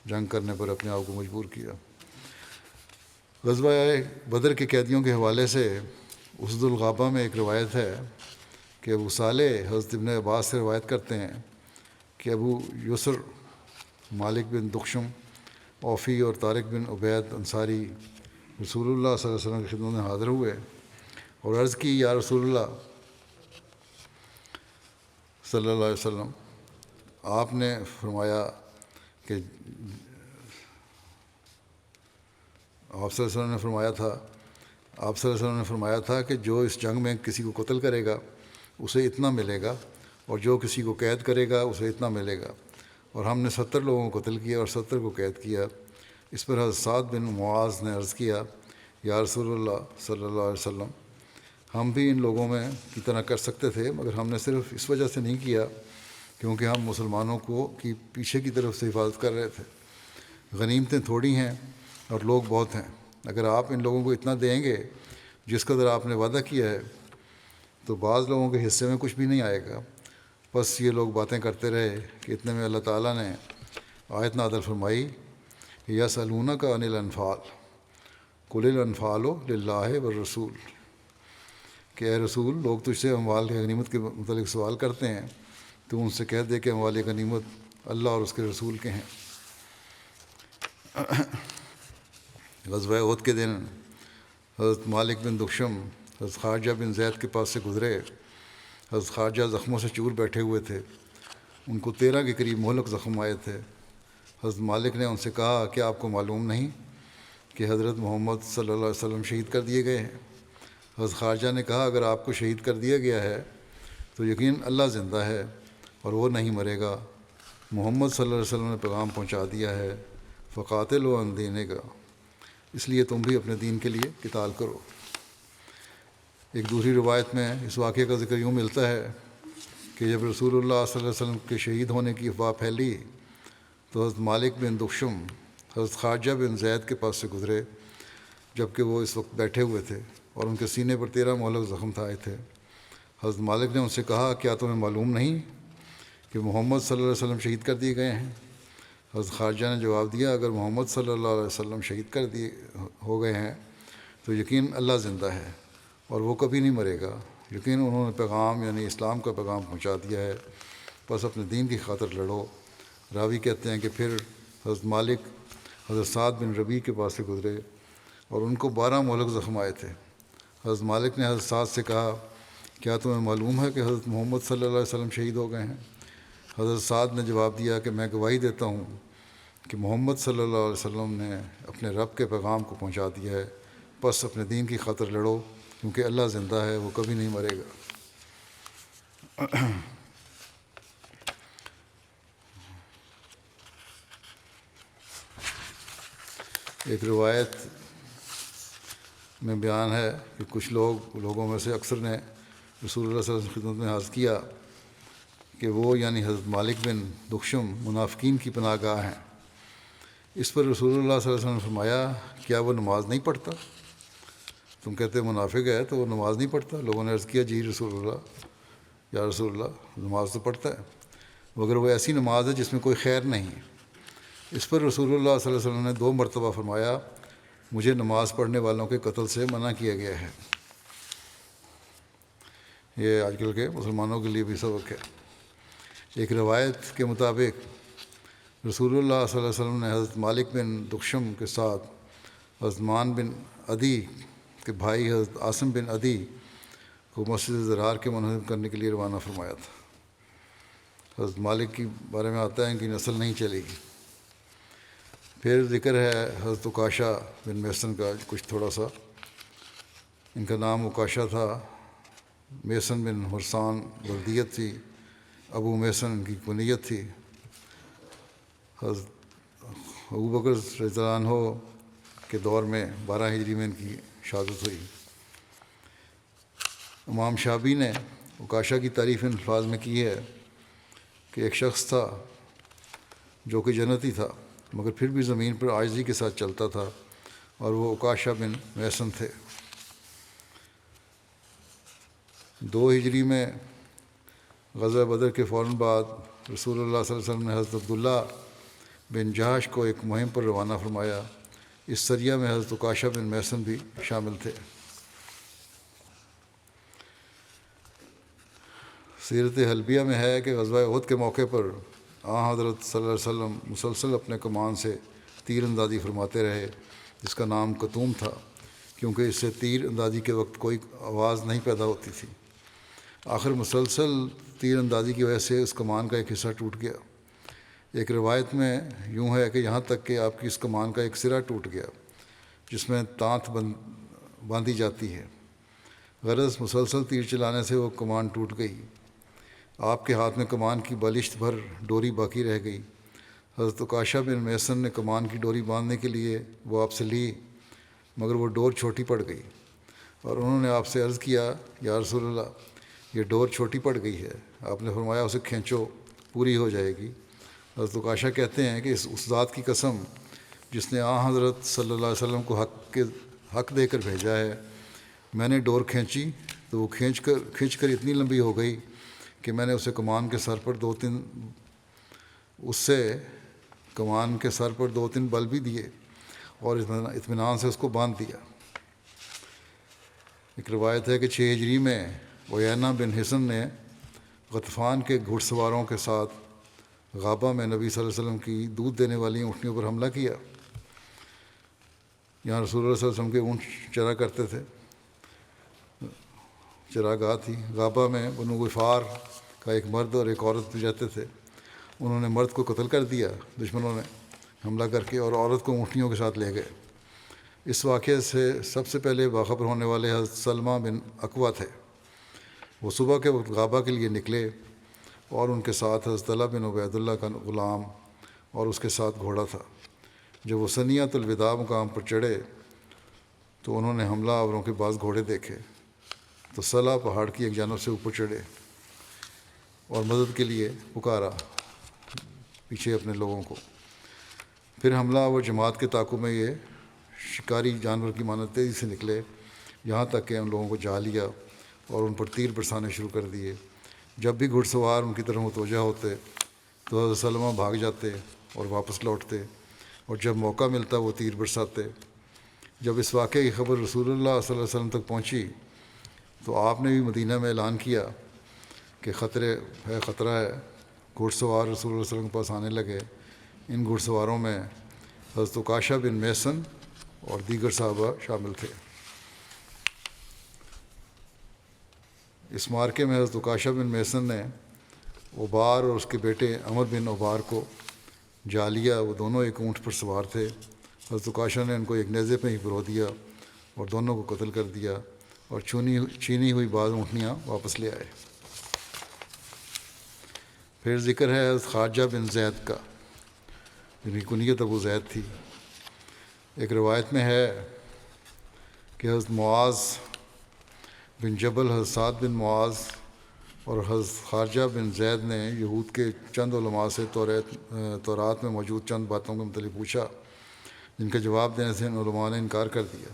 جنگ کرنے پر اپنے آپ کو مجبور کیا۔ غزوہ بدر کے قیدیوں کے حوالے سے اسد الغابہ میں ایک روایت ہے کہ ابو صالح حضرت ابن عباس سے روایت کرتے ہیں کہ ابو یسر، مالک بن دخشم، اوفی اور طارق بن عبید انصاری رسول اللہ صلی اللہ علیہ وسلم کی خدمت میں حاضر ہوئے اور عرض کی: یا رسول اللہ صلی اللہ علیہ وسلم، آپ نے فرمایا کہ آپ صلی اللہ علیہ وسلم نے فرمایا تھا کہ جو اس جنگ میں کسی کو قتل کرے گا اسے اتنا ملے گا، اور جو کسی کو قید کرے گا اسے اتنا ملے گا، اور ہم نے 70 لوگوں کو قتل کیا اور 70 کو قید کیا۔ اس پر حضرت سعد بن معاذ نے عرض کیا: یا رسول اللہ صلی اللہ علیہ وسلم، ہم بھی ان لوگوں میں کی طرح کر سکتے تھے، مگر ہم نے صرف اس وجہ سے نہیں کیا کیونکہ ہم مسلمانوں کی پیچھے کی طرف سے حفاظت کر رہے تھے۔ غنیمتیں تھوڑی ہیں اور لوگ بہت ہیں، اگر آپ ان لوگوں کو اتنا دیں گے جس قدر آپ نے وعدہ کیا ہے تو بعض لوگوں کے حصے میں کچھ بھی نہیں آئے گا۔ بس یہ لوگ باتیں کرتے رہے کہ اتنے میں اللہ تعالیٰ نے آیت نازل فرمائی: یسألونک عن الانفال قل الانفال للہ والرسول، کہ اے رسول، لوگ تجھ سے اموال کی غنیمت کے متعلق سوال کرتے ہیں، تو ان سے کہہ دے کہ اموال غنیمت اللہ اور اس کے رسول کے ہیں۔ غزوہ احد کے دن حضرت مالک بن دخشم حضرت خارجہ بن زید کے پاس سے گزرے۔ حضرت خارجہ زخموں سے چور بیٹھے ہوئے تھے، ان کو 13 کے قریب مہلک زخم آئے تھے۔ حضرت مالک نے ان سے کہا: کیا آپ کو معلوم نہیں کہ حضرت محمد صلی اللہ علیہ وسلم شہید کر دیے گئے ہیں؟ حضرت خارجہ نے کہا: اگر آپ کو شہید کر دیا گیا ہے تو یقین اللہ زندہ ہے اور وہ نہیں مرے گا۔ محمد صلی اللہ علیہ وسلم نے پیغام پہنچا دیا ہے، فقاتلوا عن دینک، اس لیے تم بھی اپنے دین کے لیے قتال کرو۔ ایک دوسری روایت میں اس واقعے کا ذکر یوں ملتا ہے کہ جب رسول اللہ صلی اللہ علیہ وسلم کے شہید ہونے کی افواہ پھیلی تو حضرت مالک بن دخشم حضرت خارجہ بن زید کے پاس سے گزرے، جبکہ وہ اس وقت بیٹھے ہوئے تھے اور ان کے سینے پر 13 مہلک زخم آئے تھے۔ حضرت مالک نے ان سے کہا: کیا تمہیں معلوم نہیں کہ محمد صلی اللہ علیہ وسلم شہید کر دیے گئے ہیں؟ حضرت خارجہ نے جواب دیا: اگر محمد صلی اللہ علیہ وسلم شہید ہو گئے ہیں تو یقین اللہ زندہ ہے اور وہ کبھی نہیں مرے گا۔ یقین انہوں نے پیغام یعنی اسلام کا پیغام پہنچا دیا ہے، بس اپنے دین کی خاطر لڑو۔ راوی کہتے ہیں کہ پھر حضرت مالک حضرت سعد بن ربیع کے پاس سے گزرے اور ان کو 12 مہلک زخم آئے تھے۔ حضرت مالک نے حضرت سعد سے کہا: کیا تمہیں معلوم ہے کہ حضرت محمد صلی اللہ علیہ وسلم شہید ہو گئے ہیں؟ حضرت سعد نے جواب دیا کہ میں گواہی دیتا ہوں کہ محمد صلی اللہ علیہ وسلم نے اپنے رب کے پیغام کو پہنچا دیا ہے، بس اپنے دین کی خاطر لڑو کیونکہ اللہ زندہ ہے، وہ کبھی نہیں مرے گا۔ ایک روایت میں بیان ہے کہ کچھ لوگوں میں سے اکثر نے رسول اللہ صلی اللہ علیہ وسلم کی خدمت میں عرض کیا کہ وہ یعنی حضرت مالک بن دخشم منافقین کی پناہ گاہ ہیں۔ اس پر رسول اللہ صلی اللہ علیہ وسلم نے فرمایا: کیا وہ نماز نہیں پڑھتا؟ تم کہتے منافق ہے تو وہ نماز نہیں پڑھتا؟ لوگوں نے عرض کیا: جی رسول اللہ، یا رسول اللہ، نماز تو پڑھتا ہے، مگر وہ ایسی نماز ہے جس میں کوئی خیر نہیں۔ اس پر رسول اللہ صلی اللہ علیہ وسلم نے 2 مرتبہ فرمایا: مجھے نماز پڑھنے والوں کے قتل سے منع کیا گیا ہے۔ یہ آج کل کے مسلمانوں کے لیے بھی سبق ہے۔ ایک روایت کے مطابق رسول اللہ صلی اللہ علیہ وسلم نے حضرت مالک بن دخشم کے ساتھ حضرت مان بن عدی کے بھائی حضرت عاصم بن عدی کو مسجد ضرار کے منہدم کرنے کے لیے روانہ فرمایا تھا۔ حضرت مالک کے بارے میں آتا ہے ان کی نسل نہیں چلے گی۔ پھر ذکر ہے حضرت عکاشہ بن محسن کا کچھ تھوڑا سا۔ ان کا نام عکاشہ تھا، محسن بن حرسان بلدیت تھی، ابو محسن ان کی کنیت تھی۔ حضرت ابو بکر رضی اللہ عنہ کے دور میں 12 ہجری میں ان کی شہادت ہوئی۔ امام شابی نے عکاشہ کی تعریف ان الفاظ میں کی ہے کہ ایک شخص تھا جو کہ جنتی تھا، مگر پھر بھی زمین پر عاجزی کے ساتھ چلتا تھا، اور وہ عکاشہ بن محسن تھے۔ 2 ہجری میں غزوہ بدر کے فوراً بعد رسول اللہ صلی اللہ علیہ وسلم نے حضرت عبداللہ بن جہش کو ایک مہم پر روانہ فرمایا۔ اس سریہ میں حضرت عکاشہ بن محسن بھی شامل تھے۔ سیرت حلبیہ میں ہے کہ غزوہ احد کے موقع پر حضرت صلی اللہ علیہ وسلم مسلسل اپنے کمان سے تیر اندازی فرماتے رہے، جس کا نام کتوم تھا، کیونکہ اس سے تیر اندازی کے وقت کوئی آواز نہیں پیدا ہوتی تھی۔ آخر مسلسل تیر اندازی کی وجہ سے اس کمان کا ایک حصہ ٹوٹ گیا۔ ایک روایت میں یوں ہے کہ یہاں تک کہ آپ کی اس کمان کا ایک سرا ٹوٹ گیا جس میں تانت باندھی جاتی ہے۔ غرض مسلسل تیر چلانے سے وہ کمان ٹوٹ گئی۔ آپ کے ہاتھ میں کمان کی بالشت بھر ڈوری باقی رہ گئی۔ حضرت عکاشہ بن محسن نے کمان کی ڈوری باندھنے کے لیے وہ آپ سے لی، مگر وہ ڈور چھوٹی پڑ گئی، اور انہوں نے آپ سے عرض کیا، یا رسول اللہ، یہ ڈور چھوٹی پڑ گئی ہے۔ آپ نے فرمایا، اسے کھینچو، پوری ہو جائے گی۔ حضرت عکاشہ کہتے ہیں کہ اس ذات کی قسم جس نے حضرت صلی اللہ علیہ وسلم کو حق دے کر بھیجا ہے، میں نے ڈور کھینچی تو وہ کھینچ کر اتنی لمبی ہو گئی کہ میں نے اسے کمان کے سر پر دو تین بل بھی دیے اور اطمینان سے اس کو باندھ دیا۔ ایک روایت ہے کہ 6 ہجری میں عیینہ بن حصن نے غطفان کے گھڑ سواروں کے ساتھ غابہ میں نبی صلی اللہ علیہ وسلم کی دودھ دینے والی اونٹنیوں پر حملہ کیا۔ یہاں رسول اللہ صلی اللہ علیہ وسلم کے اونٹ چرا کرتے تھے، چراگاہ تھی۔ غابہ میں بنو غفار کا ایک مرد اور ایک عورت بھی رہتے تھے۔ انہوں نے مرد کو قتل کر دیا دشمنوں نے حملہ کر کے، اور عورت کو اونٹنیوں کے ساتھ لے گئے۔ اس واقعے سے سب سے پہلے باخبر ہونے والے حضرت سلمہ بن اکوع تھے۔ وہ صبح کے وقت غابہ کے لیے نکلے اور ان کے ساتھ حضرت طلحہ بن عبید اللہ کا غلام اور اس کے ساتھ گھوڑا تھا۔ جب وہ ثنیۃ الوداع مقام پر چڑھے تو انہوں نے حملہ آوروں کے بعض گھوڑے دیکھے، تو صلہ پہاڑ کی ایک جانب سے اوپر چڑھے اور مدد کے لیے پکارا پیچھے اپنے لوگوں کو۔ پھر حملہ آور جماعت کے تعاقب میں یہ شکاری جانور کی مانند تیزی سے نکلے، یہاں تک کہ ان لوگوں کو جا لیا اور ان پر تیر برسانے شروع کر دیے۔ جب بھی گھڑ سوار ان کی طرف متوجہ ہوتے تو حضرت سلمہ بھاگ جاتے اور واپس لوٹتے، اور جب موقع ملتا وہ تیر برساتے۔ جب اس واقعے کی خبر رسول اللہ صلی اللہ علیہ وسلم تک پہنچی تو آپ نے بھی مدینہ میں اعلان کیا کہ خطرہ ہے۔ گھڑ سوار رسول اللہ صلی اللہ علیہ وسلم کے پاس آنے لگے۔ ان گھڑ سواروں میں حضرت عکاشہ بن محسن اور دیگر صحابہ شامل تھے۔ اس مارکے میں حضرت عکاشہ بن محسن نے عبار اور اس کے بیٹے عمر بن عبار کو جا لیا۔ وہ دونوں ایک اونٹ پر سوار تھے۔ حضرت عکاشہ نے ان کو ایک نیزے پہ ہی پرو دیا اور دونوں کو قتل کر دیا، اور چھینی ہوئی بعض اونٹنیاں واپس لے آئے۔ پھر ذکر ہے حضرت خارجہ بن زید کا، جن کی کنیت ابو زید تھی۔ ایک روایت میں ہے کہ حضرت معاذ بن جبل، حضرت سعد بن معاذ اور حضرت خارجہ بن زید نے یہود کے چند علماء سے تورات میں موجود چند باتوں کے متعلق پوچھا، جن کا جواب دینے سے ان علماء نے انکار کر دیا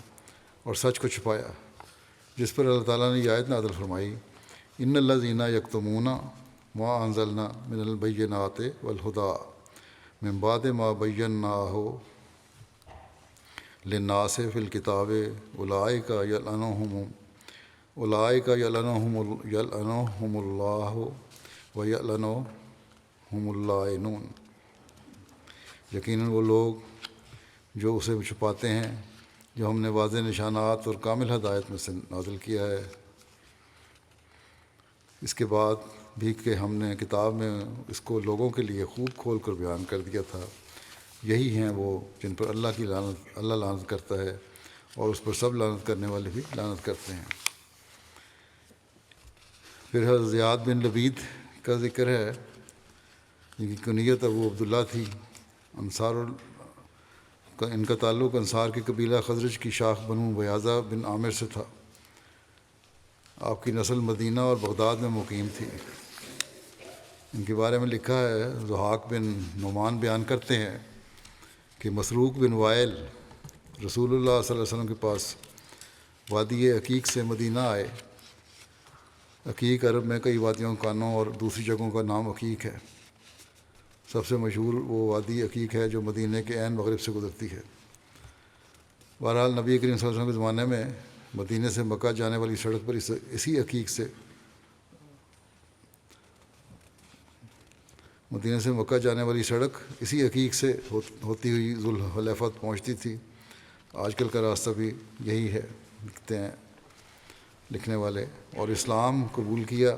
اور سچ کو چھپایا، جس پر اللہ تعالیٰ نے یہ آیت نازل فرمائی، ان الذین یکتمون ما انزلنا من البینات والہدی من بعد ما بیناہ للناس فی الکتاب اولئک یلعنہم اللہ ویلعنہم اللائنون۔ یقیناً وہ لوگ جو اسے چھپاتے ہیں جو ہم نے واضح نشانات اور کامل ہدایت میں سے نازل کیا ہے، اس کے بعد بھی کہ ہم نے کتاب میں اس کو لوگوں کے لیے خوب کھول کر بیان کر دیا تھا۔ یہی ہیں وہ جن پر اللہ لعنت کرتا ہے، اور اس پر سب لعنت کرنے والے بھی لعنت کرتے ہیں۔ پھر حضرت زیاد بن لبید کا ذکر ہے، جن کی کنیت ابو عبداللہ تھی۔ ان کا تعلق انصار کے قبیلہ خزرج کی شاخ بنو بیاضہ بن عامر سے تھا۔ آپ کی نسل مدینہ اور بغداد میں مقیم تھی۔ ان کے بارے میں لکھا ہے، ضحاک بن نعمان بیان کرتے ہیں کہ مسروق بن وائل رسول اللہ صلی اللہ علیہ وسلم کے پاس وادی عقیق سے مدینہ آئے۔ عقیق عرب میں کئی وادیوں کانوں اور دوسری جگہوں کا نام عقیق ہے۔ سب سے مشہور وہ وادی عقیق ہے جو مدینہ کے عین مغرب سے گزرتی ہے۔ بہرحال نبی کریم صلی اللہ علیہ وسلم کے زمانے میں مدینہ سے مکہ جانے والی سڑک پر اسی عقیق سے مدینہ سے مکہ جانے والی سڑک اسی عقیق سے ہوتی ہوئی ذوالحلیفہ پہنچتی تھی۔ آج کل کا راستہ بھی یہی ہے، لکھتے ہیں لکھنے والے۔ اور اسلام قبول کیا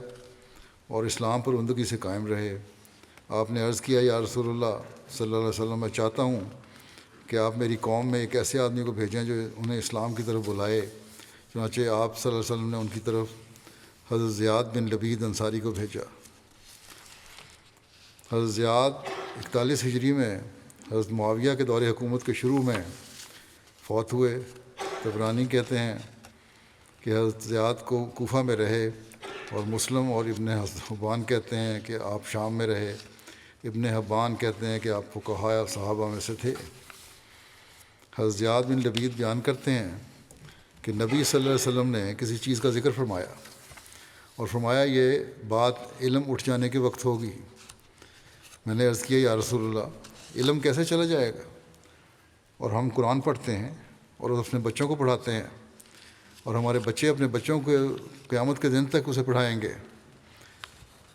اور اسلام پر بندگی سے قائم رہے۔ آپ نے عرض کیا، یا رسول اللہ صلی اللہ علیہ وسلم، میں چاہتا ہوں کہ آپ میری قوم میں ایک ایسے آدمی کو بھیجیں جو انہیں اسلام کی طرف بلائے۔ چنانچہ آپ صلی اللہ علیہ وسلم نے ان کی طرف حضرت زیاد بن لبید انصاری کو بھیجا۔ حضرت زیاد 41 ہجری میں حضرت معاویہ کے دور حکومت کے شروع میں فوت ہوئے۔ طبرانی کہتے ہیں کہ حضرت زیاد کو کوفہ میں رہے، اور مسلم اور ابن حبان کہتے ہیں کہ آپ شام میں رہے۔ ابن حبان کہتے ہیں کہ آپ فقہاء صحابہ میں سے تھے۔ حضرت زیاد بن لبید بیان کرتے ہیں کہ نبی صلی اللہ علیہ وسلم نے کسی چیز کا ذکر فرمایا اور فرمایا، یہ بات علم اٹھ جانے کے وقت ہوگی۔ میں نے عرض کیا، یا رسول اللہ، علم کیسے چلا جائے گا؟ اور ہم قرآن پڑھتے ہیں اور اپنے بچوں کو پڑھاتے ہیں، اور ہمارے بچے اپنے بچوں کو قیامت کے دن تک اسے پڑھائیں گے۔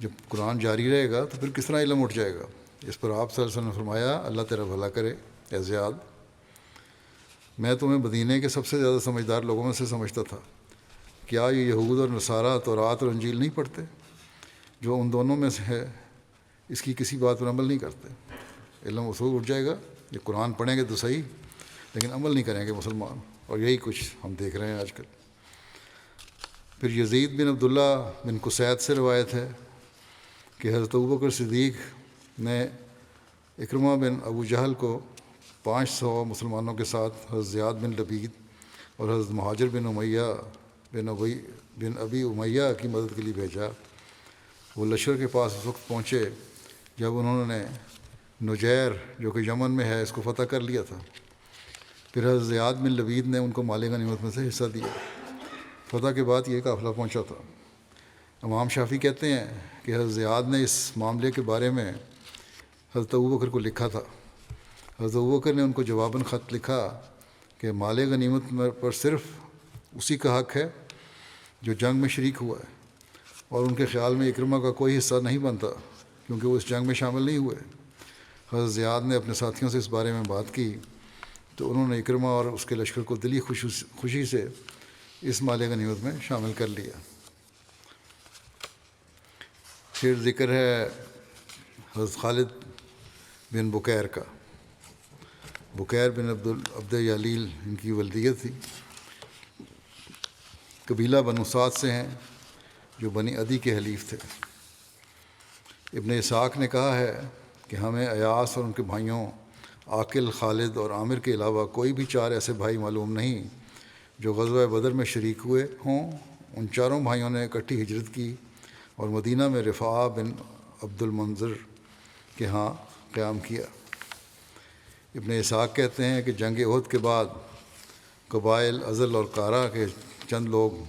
جب قرآن جاری رہے گا تو پھر کس طرح علم اٹھ جائے گا؟ اس پر آپ صلی اللہ علیہ وسلم نے فرمایا، اللہ تیرا بھلا کرے اے زیاد، میں تمہیں مدینے کے سب سے زیادہ سمجھدار لوگوں میں سے سمجھتا تھا۔ کیا یہ یہود اور نصارہ تورات اور انجیل نہیں پڑھتے؟ جو ان دونوں میں سے ہے اس کی کسی بات پر عمل نہیں کرتے۔ علم اصول اٹھ جائے گا، یہ قرآن پڑھیں گے تو صحیح، لیکن عمل نہیں کریں گے مسلمان، اور یہی کچھ ہم دیکھ رہے ہیں آج کل۔ پھر یزید بن عبداللہ بن قسید سے روایت ہے کہ حضرت ابوبکر صدیق نے اکرمہ بن ابو جہل کو 500 مسلمانوں کے ساتھ حضرت زیاد بن لبید اور حضرت مہاجر بن ابی امیہ کی مدد کے لیے بھیجا۔ وہ لشکر کے پاس اس وقت پہنچے جب انہوں نے نجیر جو کہ یمن میں ہے اس کو فتح کر لیا تھا۔ پھر حضرت زیاد بن لبید نے ان کو مال غنیمت میں سے حصہ دیا۔ فتح کے بعد یہ قافلہ پہنچا تھا۔ امام شافعی کہتے ہیں کہ حضرت زیاد نے اس معاملے کے بارے میں حضرت ابوبکر کو لکھا تھا۔ حضرت ابوبکر نے ان کو جواباً خط لکھا کہ مال غنیمت پر صرف اسی کا حق ہے جو جنگ میں شریک ہوا ہے، اور ان کے خیال میں اکرمہ کا کوئی حصہ نہیں بنتا کیونکہ وہ اس جنگ میں شامل نہیں ہوئے۔ حضرت زیاد نے اپنے ساتھیوں سے اس بارے میں بات کی تو انہوں نے اکرمہ اور اس کے لشکر کو دلی خوشی سے اس مال غنیمت میں شامل کر لیا۔ پھر ذکر ہے حضرت خالد بن بکیر کا۔ بکیر بن عبد یالیل ان کی ولدیت تھی۔ قبیلہ بنو سعد سے ہیں جو بنی عدی کے حلیف تھے۔ ابن اسحاق نے کہا ہے کہ ہمیں ایاس اور ان کے بھائیوں عاقل، خالد اور عامر کے علاوہ کوئی بھی 4 ایسے بھائی معلوم نہیں جو غزوہ بدر میں شریک ہوئے ہوں۔ ان چاروں بھائیوں نے اکٹھی ہجرت کی اور مدینہ میں رفاعہ بن عبد المنذر کے ہاں قیام کیا۔ ابن اسحاق کہتے ہیں کہ جنگ احد کے بعد قبائل ازل اور کارا کے چند لوگ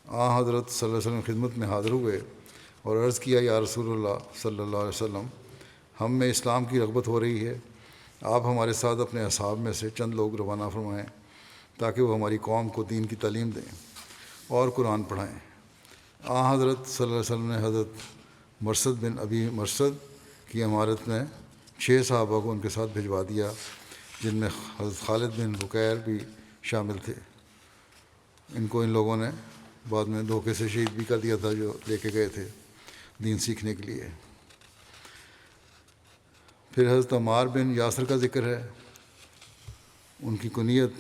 حضرت صلی اللہ علیہ وسلم کی خدمت میں حاضر ہوئے اور عرض کیا، یا رسول اللہ صلی اللہ علیہ وسلم، ہم میں اسلام کی رغبت ہو رہی ہے، آپ ہمارے ساتھ اپنے اصحاب میں سے چند لوگ روانہ فرمائیں تاکہ وہ ہماری قوم کو دین کی تعلیم دیں اور قرآن پڑھائیں۔ حضرت صلی اللہ علیہ وسلم نے حضرت مرثد بن ابی مرثد کی عمارت میں 6 صحابہ کو ان کے ساتھ بھجوا دیا، جن میں حضرت خالد بن بکیر بھی شامل تھے۔ ان کو ان لوگوں نے بعد میں دھوکے سے شہید بھی کر دیا تھا، جو لے کے گئے تھے دین سیکھنے کے لیے۔ پھر حضرت عمار بن یاسر کا ذکر ہے۔ ان کی کنیت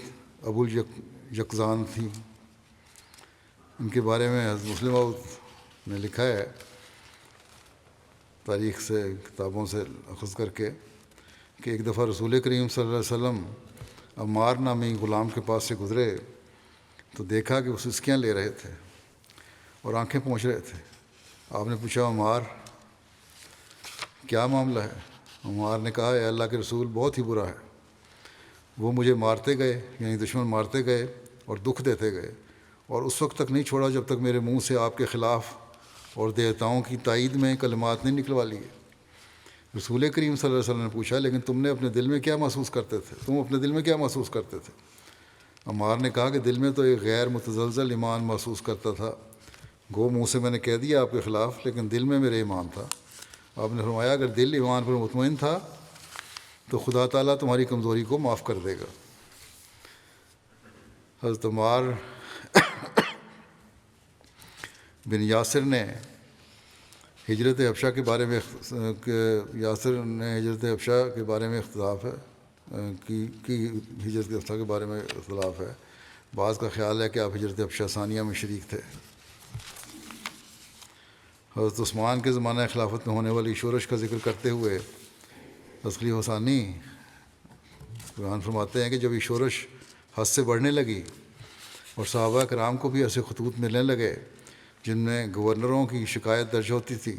ابو یقظان تھی۔ ان کے بارے میں حضرت مسلم نے لکھا ہے تاریخ سے، کتابوں سے اخذ کر کے، کہ ایک دفعہ رسول کریم صلی اللہ علیہ وسلم عمار نامی غلام کے پاس سے گزرے تو دیکھا کہ وہ سسکیاں لے رہے تھے اور آنکھیں پوچھ رہے تھے۔ آپ نے پوچھا عمار کیا معاملہ ہے؟ عمار نے کہا اے اللہ کے رسول بہت ہی برا ہے، وہ مجھے مارتے گئے، یعنی دشمن مارتے گئے اور دکھ دیتے گئے، اور اس وقت تک نہیں چھوڑا جب تک میرے منہ سے آپ کے خلاف اور دیوتاؤں کی تائید میں کلمات نہیں نکلوا لیے۔ رسول کریم صلی اللہ علیہ وسلم نے پوچھا لیکن تم نے اپنے دل میں کیا محسوس کرتے تھے؟ تم اپنے دل میں کیا محسوس کرتے تھے؟ عمار نے کہا کہ دل میں تو ایک غیر متزلزل ایمان محسوس کرتا تھا، گو منہ سے میں نے کہہ دیا آپ کے خلاف، لیکن دل میں میرے ایمان تھا۔ آپ نے فرمایا اگر دل ایمان پر مطمئن تھا تو خدا تعالیٰ تمہاری کمزوری کو معاف کر دے گا۔ حضرت عمار بن یاسر نے ہجرت حبشہ کے بارے میں اختلاف ہے کی ہجرت حبشہ کے بارے میں اختلاف ہے۔ بعض کا خیال ہے کہ آپ ہجرت حبشہ ثانیہ میں شریک تھے۔ حضرت عثمان کے زمانہ خلافت میں ہونے والی شورش کا ذکر کرتے ہوئے حضرت خلیفہ ثانی بیان فرماتے ہیں کہ جب یہ شورش حد سے بڑھنے لگی اور صحابہ کرام کو بھی ایسے خطوط ملنے لگے جن میں گورنروں کی شکایت درج ہوتی تھی،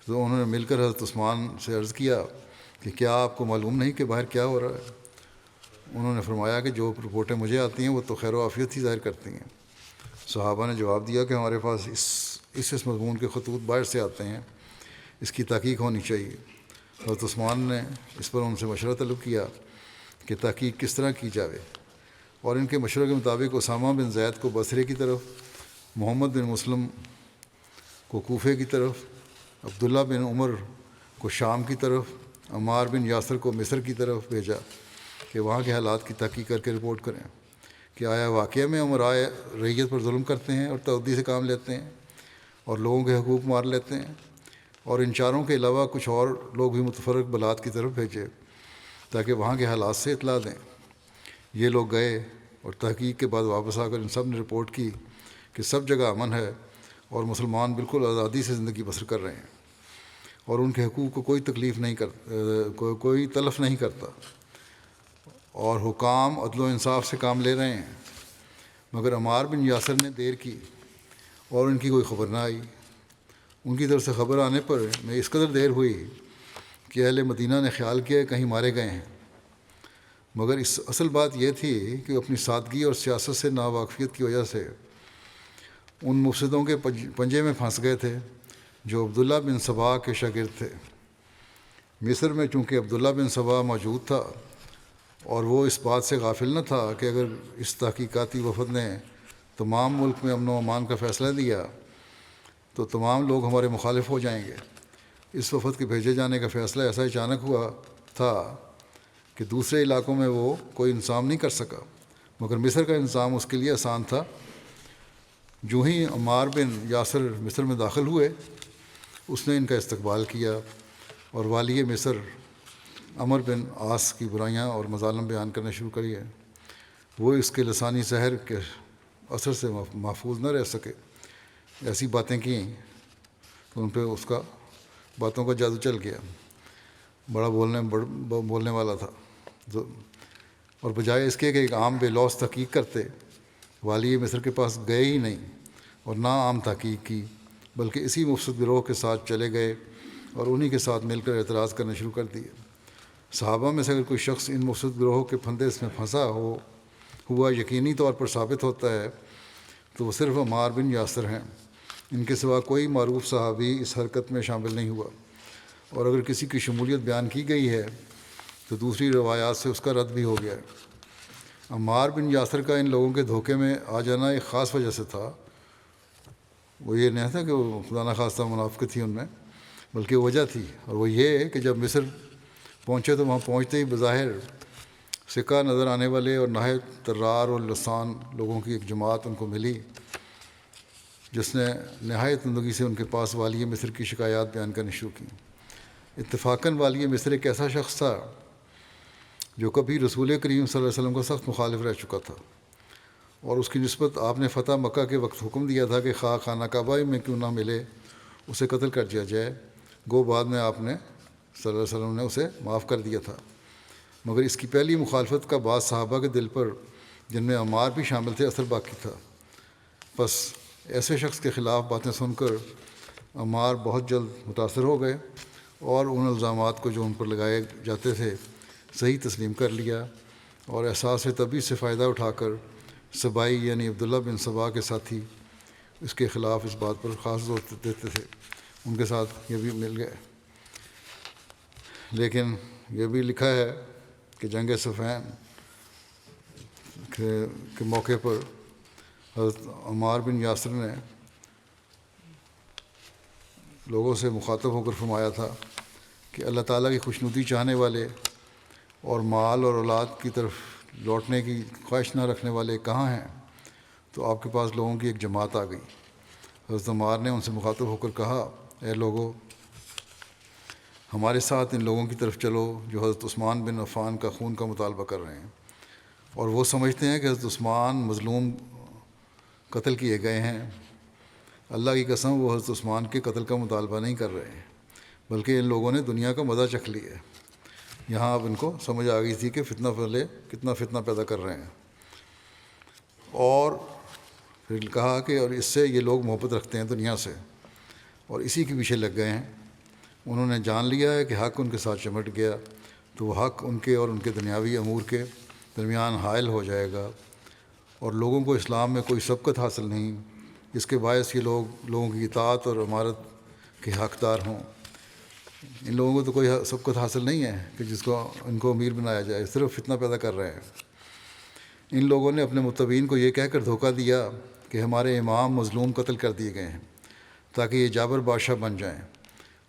تو انہوں نے مل کر حضرت عثمان سے عرض کیا کہ کیا آپ کو معلوم نہیں کہ باہر کیا ہو رہا ہے؟ انہوں نے فرمایا کہ جو رپورٹیں مجھے آتی ہیں وہ تو خیر و عافیت ہی ظاہر کرتی ہیں۔ صحابہ نے جواب دیا کہ ہمارے پاس اس مضمون کے خطوط باہر سے آتے ہیں، اس کی تحقیق ہونی چاہیے۔ حضرت عثمان نے اس پر ان سے مشورہ طلب کیا کہ تحقیق کس طرح کی جاوے، اور ان کے مشورے کے مطابق اسامہ بن زید کو بصرے کی طرف، محمد بن مسلم کو کوفے کی طرف، عبداللہ بن عمر کو شام کی طرف، عمار بن یاسر کو مصر کی طرف بھیجا کہ وہاں کے حالات کی تحقیق کر کے رپورٹ کریں کہ آیا واقعہ میں امرائے رعیت پر ظلم کرتے ہیں اور تعدی سے کام لیتے ہیں اور لوگوں کے حقوق مار لیتے ہیں، اور ان چاروں کے علاوہ کچھ اور لوگ بھی متفرق بلاد کی طرف بھیجے تاکہ وہاں کے حالات سے اطلاع دیں۔ یہ لوگ گئے اور تحقیق کے بعد واپس آ کر ان سب نے رپورٹ کی کہ سب جگہ امن ہے اور مسلمان بالکل آزادی سے زندگی بسر کر رہے ہیں اور ان کے حقوق کو کوئی تلف نہیں کرتا، اور حکام عدل و انصاف سے کام لے رہے ہیں۔ مگر عمار بن یاسر نے دیر کی اور ان کی کوئی خبر نہ آئی۔ ان کی طرف سے خبر آنے پر میں اس قدر دیر ہوئی کہ اہل مدینہ نے خیال کیا کہیں مارے گئے ہیں، مگر اصل بات یہ تھی کہ اپنی سادگی اور سیاست سے ناواقفیت کی وجہ سے ان مفسدوں کے پنجے میں پھنس گئے تھے جو عبداللہ بن سبا کے شاگرد تھے۔ مصر میں چونکہ عبداللہ بن سبا موجود تھا اور وہ اس بات سے غافل نہ تھا کہ اگر اس تحقیقاتی وفد نے تمام ملک میں امن و امان کا فیصلہ دیا تو تمام لوگ ہمارے مخالف ہو جائیں گے۔ اس وفد کے بھیجے جانے کا فیصلہ ایسا اچانک ہوا تھا کہ دوسرے علاقوں میں وہ کوئی انتظام نہیں کر سکا، مگر مصر کا انتظام اس کے لیے آسان تھا۔ جو ہی عمار بن یاسر مصر میں داخل ہوئے اس نے ان کا استقبال کیا اور والی مصر عمر بن عاص کی برائیاں اور مظالم بیان کرنے شروع کریے۔ وہ اس کے لسانی سحر کے اثر سے محفوظ نہ رہ سکے، ایسی باتیں کیں تو ان پہ اس کا باتوں کا جادو چل گیا۔ بڑا بولنے والا تھا، اور بجائے اس کے کہ ایک عام بے لوث تحقیق کرتے، والی مصر کے پاس گئے ہی نہیں اور نہ عام تحقیق کی، بلکہ اسی مفسد گروہ کے ساتھ چلے گئے اور انہی کے ساتھ مل کر اعتراض کرنے شروع کر دیے۔ صحابہ میں سے اگر کوئی شخص ان مفسد گروہوں کے پھندے میں پھنسا ہوا یقینی طور پر ثابت ہوتا ہے تو وہ صرف عمار بن یاسر ہیں۔ ان کے سوا کوئی معروف صحابی اس حرکت میں شامل نہیں ہوا، اور اگر کسی کی شمولیت بیان کی گئی ہے تو دوسری روایات سے اس کا رد بھی ہو گیا ہے۔ عمار بن یاسر کا ان لوگوں کے دھوکے میں آ جانا ایک خاص وجہ سے تھا۔ وہ یہ نہیں تھا کہ وہ خدا نخواستہ منافقت تھی ان میں، بلکہ وجہ تھی، اور وہ یہ کہ جب مصر پہنچے تو وہاں پہنچتے ہی بظاہر سکہ نظر آنے والے اور نہایت طرار اور لسان لوگوں کی ایک جماعت ان کو ملی، جس نے نہایت عمدگی سے ان کے پاس والی مصر کی شکایات بیان کرنی شروع کی۔ اتفاقاً والی مصر ایک ایسا شخص تھا جو کبھی رسول کریم صلی اللہ علیہ وسلم کا سخت مخالف رہ چکا تھا، اور اس کی نسبت آپ نے فتح مکہ کے وقت حکم دیا تھا کہ خواہ خانہ کعبہ میں کیوں نہ ملے اسے قتل کر دیا جائے۔ گو بعد میں آپ نے صلی اللہ علیہ وسلم نے اسے معاف کر دیا تھا، مگر اس کی پہلی مخالفت کا بعض صحابہ کے دل پر، جن میں عمار بھی شامل تھے، اثر باقی تھا۔ بس ایسے شخص کے خلاف باتیں سن کر عمار بہت جلد متاثر ہو گئے اور ان الزامات کو جو ان پر لگائے جاتے تھے صحیح تسلیم کر لیا، اور احساس طبی سے فائدہ اٹھا کر سبائی یعنی عبداللہ بن سبا کے ساتھی اس کے خلاف اس بات پر خاص زور دیتے تھے، ان کے ساتھ یہ بھی مل گئے۔ لیکن یہ بھی لکھا ہے کہ جنگ صفین کے موقع پر حضرت عمار بن یاسر نے لوگوں سے مخاطب ہو کر فرمایا تھا کہ اللہ تعالیٰ کی خوشنودی چاہنے والے اور مال اور اولاد کی طرف لوٹنے کی خواہش نہ رکھنے والے کہاں ہیں؟ تو آپ کے پاس لوگوں کی ایک جماعت آ گئی۔ حضرت عمار نے ان سے مخاطب ہو کر کہا، اے لوگو، ہمارے ساتھ ان لوگوں کی طرف چلو جو حضرت عثمان بن عفان کا خون کا مطالبہ کر رہے ہیں، اور وہ سمجھتے ہیں کہ حضرت عثمان مظلوم قتل کیے گئے ہیں۔ اللہ کی قسم، وہ حضرت عثمان کے قتل کا مطالبہ نہیں کر رہے ہیں، بلکہ ان لوگوں نے دنیا کا مزہ چکھ لیا ہے۔ یہاں اب ان کو سمجھ آ گئی تھی کہ فتنہ پہلے کتنا فتنہ پیدا کر رہے ہیں، اور پھر کہا کہ اور اس سے یہ لوگ محبت رکھتے ہیں دنیا سے، اور اسی کے پیچھے لگ گئے ہیں۔ انہوں نے جان لیا ہے کہ حق ان کے ساتھ چمٹ گیا تو وہ حق ان کے اور ان کے دنیاوی امور کے درمیان حائل ہو جائے گا، اور لوگوں کو اسلام میں کوئی سبقت حاصل نہیں جس کے باعث یہ لوگوں کی اطاعت اور امارت کے حقدار ہوں۔ ان لوگوں کو تو کوئی سبقت حاصل نہیں ہے کہ جس کو ان کو امیر بنایا جائے، صرف فتنہ پیدا کر رہے ہیں۔ ان لوگوں نے اپنے متبعین کو یہ کہہ کر دھوکہ دیا کہ ہمارے امام مظلوم قتل کر دیے گئے ہیں تاکہ یہ جابر بادشاہ بن جائیں،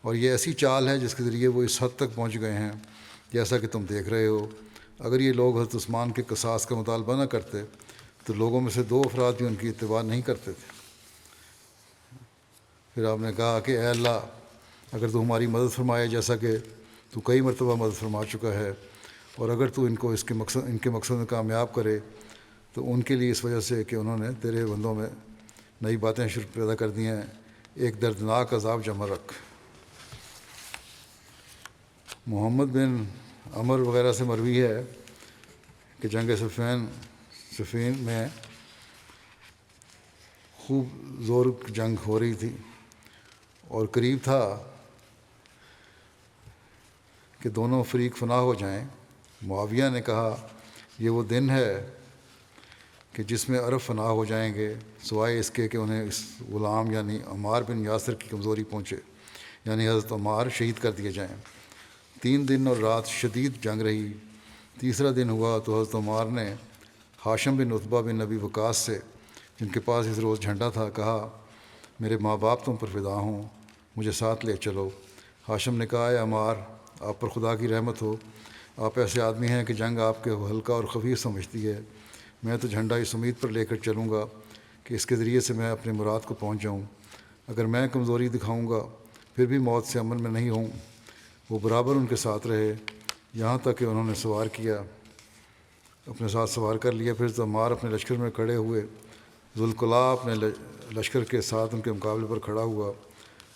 اور یہ ایسی چال ہے جس کے ذریعے وہ اس حد تک پہنچ گئے ہیں جیسا کہ تم دیکھ رہے ہو۔ اگر یہ لوگ حضرت عثمان کے قصاص کا مطالبہ نہ کرتے تو لوگوں میں سے 2 افراد بھی ان کی اتباع نہیں کرتے تھے۔ پھر آپ نے کہا کہ اے اللہ، اگر تو ہماری مدد فرمائے جیسا کہ تو کئی مرتبہ مدد فرما چکا ہے، اور اگر تو ان کو ان کے مقصد میں کامیاب کرے تو ان کے لیے اس وجہ سے کہ انہوں نے تیرے بندوں میں نئی باتیں شروع پیدا کر دی ہیں، ایک دردناک عذاب جمع رکھ۔ محمد بن عمر وغیرہ سے مروی ہے کہ جنگ صفین میں خوب زور جنگ ہو رہی تھی اور قریب تھا کہ دونوں فریق فنا ہو جائیں۔ معاویہ نے کہا، یہ وہ دن ہے کہ جس میں عرب فنا ہو جائیں گے سوائے اس کے کہ انہیں اس غلام یعنی عمار بن یاسر کی کمزوری پہنچے، یعنی حضرت عمار شہید کر دیے جائیں۔ 3 دن اور رات شدید جنگ رہی۔ تیسرا دن ہوا تو حضرت عمار نے ہاشم بن عتبہ بن نبی وقاص سے، جن کے پاس اس روز جھنڈا تھا، کہا، میرے ماں باپ تم پر فدا ہوں، مجھے ساتھ لے چلو۔ ہاشم نے کہا، اے عمار، آپ پر خدا کی رحمت ہو، آپ ایسے آدمی ہیں کہ جنگ آپ کے ہلکا اور خفیف سمجھتی ہے۔ میں تو جھنڈا اس امید پر لے کر چلوں گا کہ اس کے ذریعے سے میں اپنے مراد کو پہنچ جاؤں۔ اگر میں کمزوری دکھاؤں گا پھر بھی موت سے امن میں نہیں ہوں۔ وہ برابر ان کے ساتھ رہے یہاں تک کہ انہوں نے سوار کیا، اپنے ساتھ سوار کر لیا۔ پھر عمار اپنے لشکر میں کھڑے ہوئے، ذوالقلع اپنے لشکر کے ساتھ ان کے مقابلے پر کھڑا ہوا۔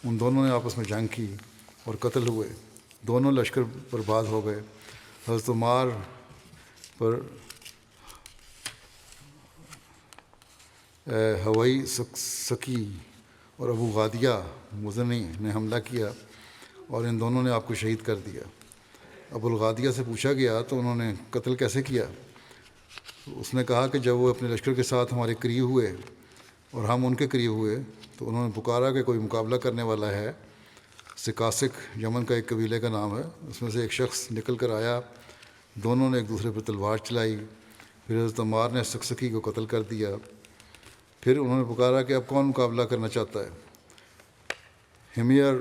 ان دونوں نے آپس میں جنگ کی اور قتل ہوئے، دونوں لشکر برباد ہو گئے۔ حضرت عمار پر ہوائی سکی اور ابو غادیہ مزنی نے حملہ کیا اور ان دونوں نے آپ کو شہید کر دیا۔ ابو الغادیہ سے پوچھا گیا تو انہوں نے قتل کیسے کیا؟ اس نے کہا کہ جب وہ اپنے لشکر کے ساتھ ہمارے قریب ہوئے اور ہم ان کے قریب ہوئے تو انہوں نے پکارا کہ کوئی مقابلہ کرنے والا ہے۔ سکاسک یمن کا ایک قبیلے کا نام ہے، اس میں سے ایک شخص نکل کر آیا، دونوں نے ایک دوسرے پر تلوار چلائی، پھر حضرت عمار نے سکسکی کو قتل کر دیا۔ پھر انہوں نے پکارا کہ اب کون مقابلہ کرنا چاہتا ہے؟ ہمیر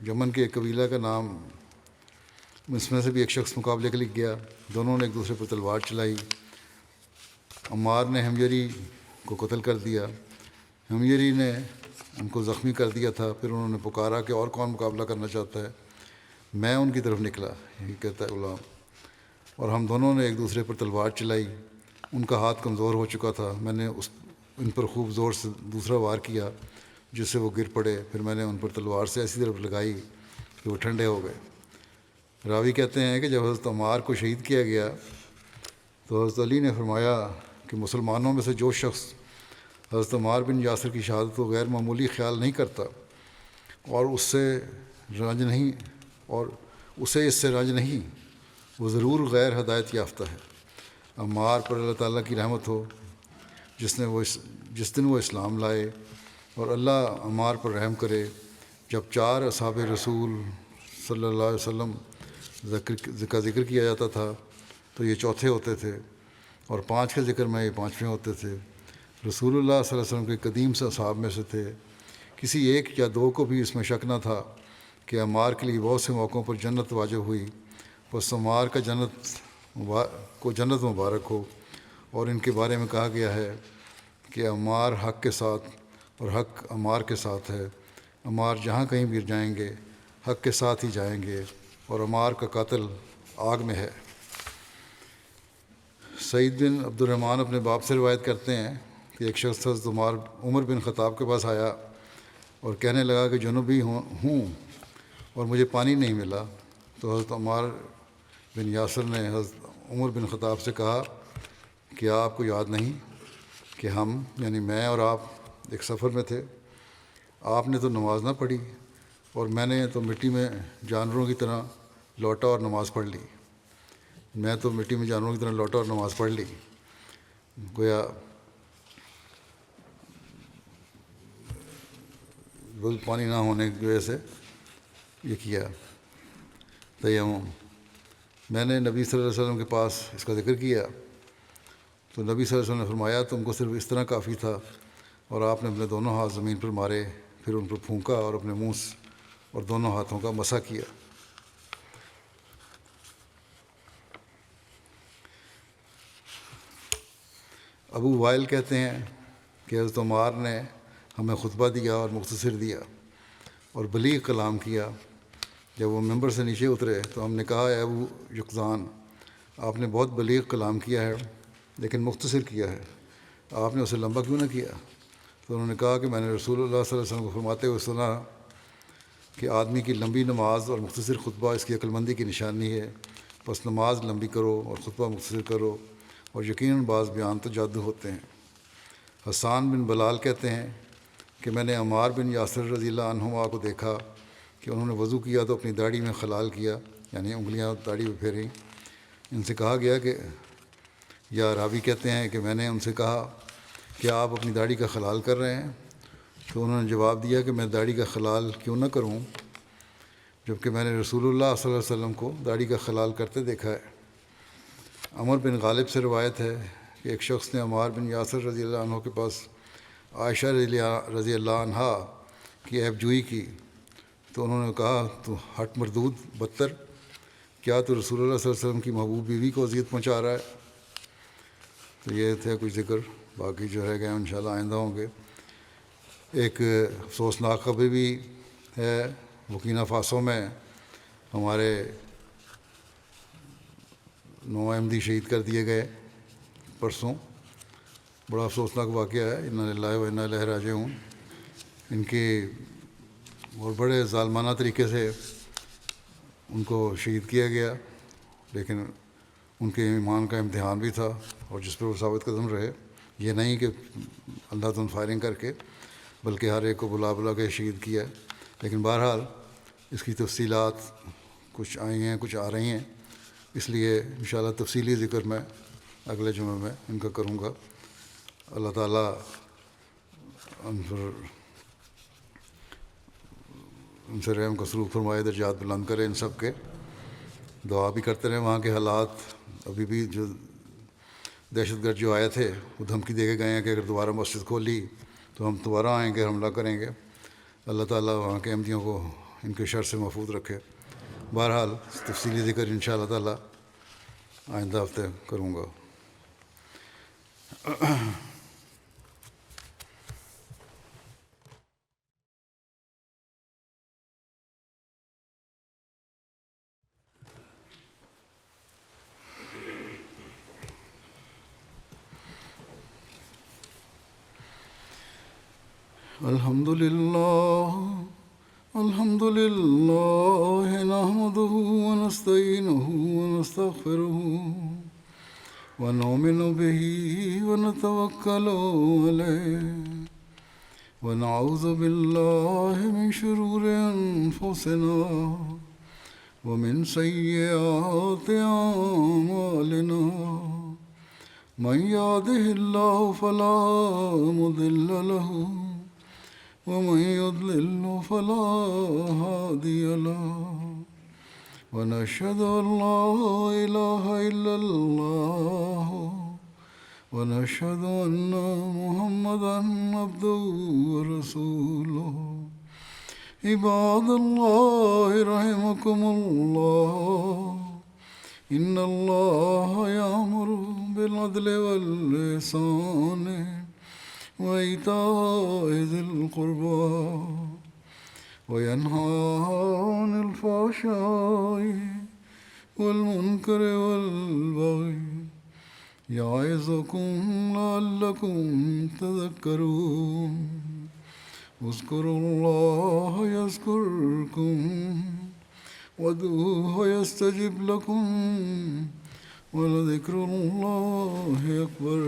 یمن کے ایک قبیلہ کا نام اس میں سے بھی ایک شخص مقابلے کے لیے گیا، دونوں نے ایک دوسرے پر تلوار چلائی۔ عمار نے حمیری کو قتل کر دیا، حمیری نے ان کو زخمی کر دیا تھا۔ پھر انہوں نے پکارا کہ اور کون مقابلہ کرنا چاہتا ہے؟ میں ان کی طرف نکلا، یہی کہتا ہے غلام، اور ہم دونوں نے ایک دوسرے پر تلوار چلائی۔ ان کا ہاتھ کمزور ہو چکا تھا، میں نے ان پر خوب زور سے دوسرا وار کیا جس سے وہ گر پڑے۔ پھر میں نے ان پر تلوار سے ایسی طرف لگائی کہ وہ ٹھنڈے ہو گئے۔ راوی کہتے ہیں کہ جب حضرت عمار کو شہید کیا گیا تو حضرت علی نے فرمایا کہ مسلمانوں میں سے جو شخص حضرت عمار بن یاسر کی شہادت کو غیر معمولی خیال نہیں کرتا اور اس سے اس سے رنج نہیں، وہ ضرور غیر ہدایت یافتہ ہے۔ عمار پر اللہ تعالیٰ کی رحمت ہو جس دن وہ اسلام لائے، اور اللہ عمار پر رحم کرے۔ جب 4 اصحاب رسول صلی اللہ علیہ وسلم کا ذکر کیا جاتا تھا تو یہ چوتھے ہوتے تھے، اور 5 کے ذکر میں یہ 5ویں ہوتے تھے۔ رسول اللہ صلی اللہ علیہ وسلم کے قدیم سے اصحاب میں سے تھے، کسی ایک یا دو کو بھی اس میں شک نہ تھا کہ عمار کے لیے بہت سے موقعوں پر جنت واجب ہوئی۔ بس عمار کو جنت مبارک ہو، اور ان کے بارے میں کہا گیا ہے کہ عمار حق کے ساتھ اور حق عمار کے ساتھ ہے۔ عمار جہاں کہیں بھی جائیں گے حق کے ساتھ ہی جائیں گے، اور عمار کا قاتل آگ میں ہے۔ سعید بن عبد الرحمن اپنے باپ سے روایت کرتے ہیں کہ ایک شخص حضرت عمر بن خطاب کے پاس آیا اور کہنے لگا کہ جنوبی ہوں اور مجھے پانی نہیں ملا۔ تو حضرت عمار بن یاسر نے حضرت عمر بن خطاب سے کہا کہ آپ کو یاد نہیں کہ ہم یعنی میں اور آپ ایک سفر میں تھے؟ آپ نے تو نماز نہ پڑھی اور میں نے تو مٹی میں جانوروں کی طرح لوٹا اور نماز پڑھ لی۔ گویا پانی نہ ہونے کی وجہ سے یہ کیا تیمم۔ میں نے نبی صلی اللہ علیہ وسلم کے پاس اس کا ذکر کیا تو نبی صلی اللہ علیہ وسلم نے فرمایا تم کو صرف اس طرح کافی تھا، اور آپ نے اپنے دونوں ہاتھ زمین پر مارے، پھر ان پر پھونکا اور اپنے منہ اور دونوں ہاتھوں کا مسح کیا۔ ابو وائل کہتے ہیں کہ حضرت عمار نے ہمیں خطبہ دیا اور مختصر دیا اور بلیغ کلام کیا۔ جب وہ ممبر سے نیچے اترے تو ہم نے کہا اے ابو یقظان، آپ نے بہت بلیغ کلام کیا ہے لیکن مختصر کیا ہے، آپ نے اسے لمبا کیوں نہ کیا؟ تو انہوں نے کہا کہ میں نے رسول اللہ صلی اللہ علیہ وسلم کو فرماتے ہوئے سنا کہ آدمی کی لمبی نماز اور مختصر خطبہ اس کی عقلمندی کی نشانی ہے، بس نماز لمبی کرو اور خطبہ مختصر کرو، اور یقیناً بعض بیان تو جادو ہوتے ہیں۔ حسان بن بلال کہتے ہیں کہ میں نے عمار بن یاسر رضی اللہ عنہما کو دیکھا کہ انہوں نے وضو کیا تو اپنی داڑھی میں خلال کیا، یعنی انگلیاں داڑھی پہ پھیریں۔ ان سے کہا گیا کہ یا راوی کہتے ہیں کہ میں نے ان سے کہا کہ آپ اپنی داڑھی کا خلال کر رہے ہیں؟ تو انہوں نے جواب دیا کہ میں داڑھی کا خلال کیوں نہ کروں جبکہ میں نے رسول اللہ صلی اللہ علیہ وسلم کو داڑھی کا خلال کرتے دیکھا ہے۔ عمر بن غالب سے روایت ہے کہ ایک شخص نے عمار بن یاسر رضی اللہ عنہ کے پاس عائشہ رضی اللہ عنہا کی عیب جوئی کی، تو انہوں نے کہا تو ہٹ مردود بدتر، کیا تو رسول اللہ صلی اللہ علیہ وسلم کی محبوب بیوی کو اذیت پہنچا رہا ہے؟ تو یہ تھے کچھ ذکر، باقی جو رہ گئے انشاءاللہ آئندہ ہوں گے۔ ایک افسوسناک خبر بھی ہے، برکینا فاسو میں ہمارے 9 احمدی شہید کر دیے گئے پرسوں، بڑا افسوسناک واقعہ ہے، انا للہ و انا الیہ راجعون۔ ان کے اور بڑے ظالمانہ طریقے سے ان کو شہید کیا گیا، لیکن ان کے ایمان کا امتحان بھی تھا اور جس پر وہ ثابت قدم رہے، یہ نہیں کہ اللہ تعالیٰ فائرنگ کر کے، بلکہ ہر ایک کو بلا بلا کے شہید کیا۔ لیکن بہرحال اس کی تفصیلات کچھ آئی ہیں، کچھ آ رہی ہیں، اس لیے انشاءاللہ تفصیلی ذکر میں اگلے جمعے میں ان کا کروں گا۔ اللہ تعالیٰ ان سے رحم کا سلوک فرمائے، درجات بلند کرے ان سب کے۔ دعا بھی کرتے رہے۔ وہاں کے حالات ابھی بھی جو دہشت گرد جو آئے تھے وہ دھمکی دے کے گئے ہیں کہ اگر دوبارہ مسجد کھولی تو ہم دوبارہ آئیں گے، حملہ کریں گے۔ اللہ تعالیٰ وہاں کے احمدیوں کو ان کے شر سے محفوظ رکھے۔ بہرحال تفصیلی ذکر انشاءاللہ تعالی آئندہ ہفتے کروں گا. الحمد لله نحمده ونستعينه ونستغفره ونؤمن به ونتوكل عليه ونعوذ بالله من شرور أنفسنا ومن سيئات أعمالنا من يهده الله فلا مضل له ومن يضلل فلا هادي له ونشهد أن لا إله إلا الله ونشهد أن محمدا عبده ورسوله. عباد الله رحمكم الله إن الله يأمر بالعدل والإحسان وإيتاء ذي القربى وينهى عن الفحشاء والمنكر والبغي يعظكم لعلكم تذكرون. اذكروا الله يذكركم وادعوه يستجب لكم ولذكر الله أكبر.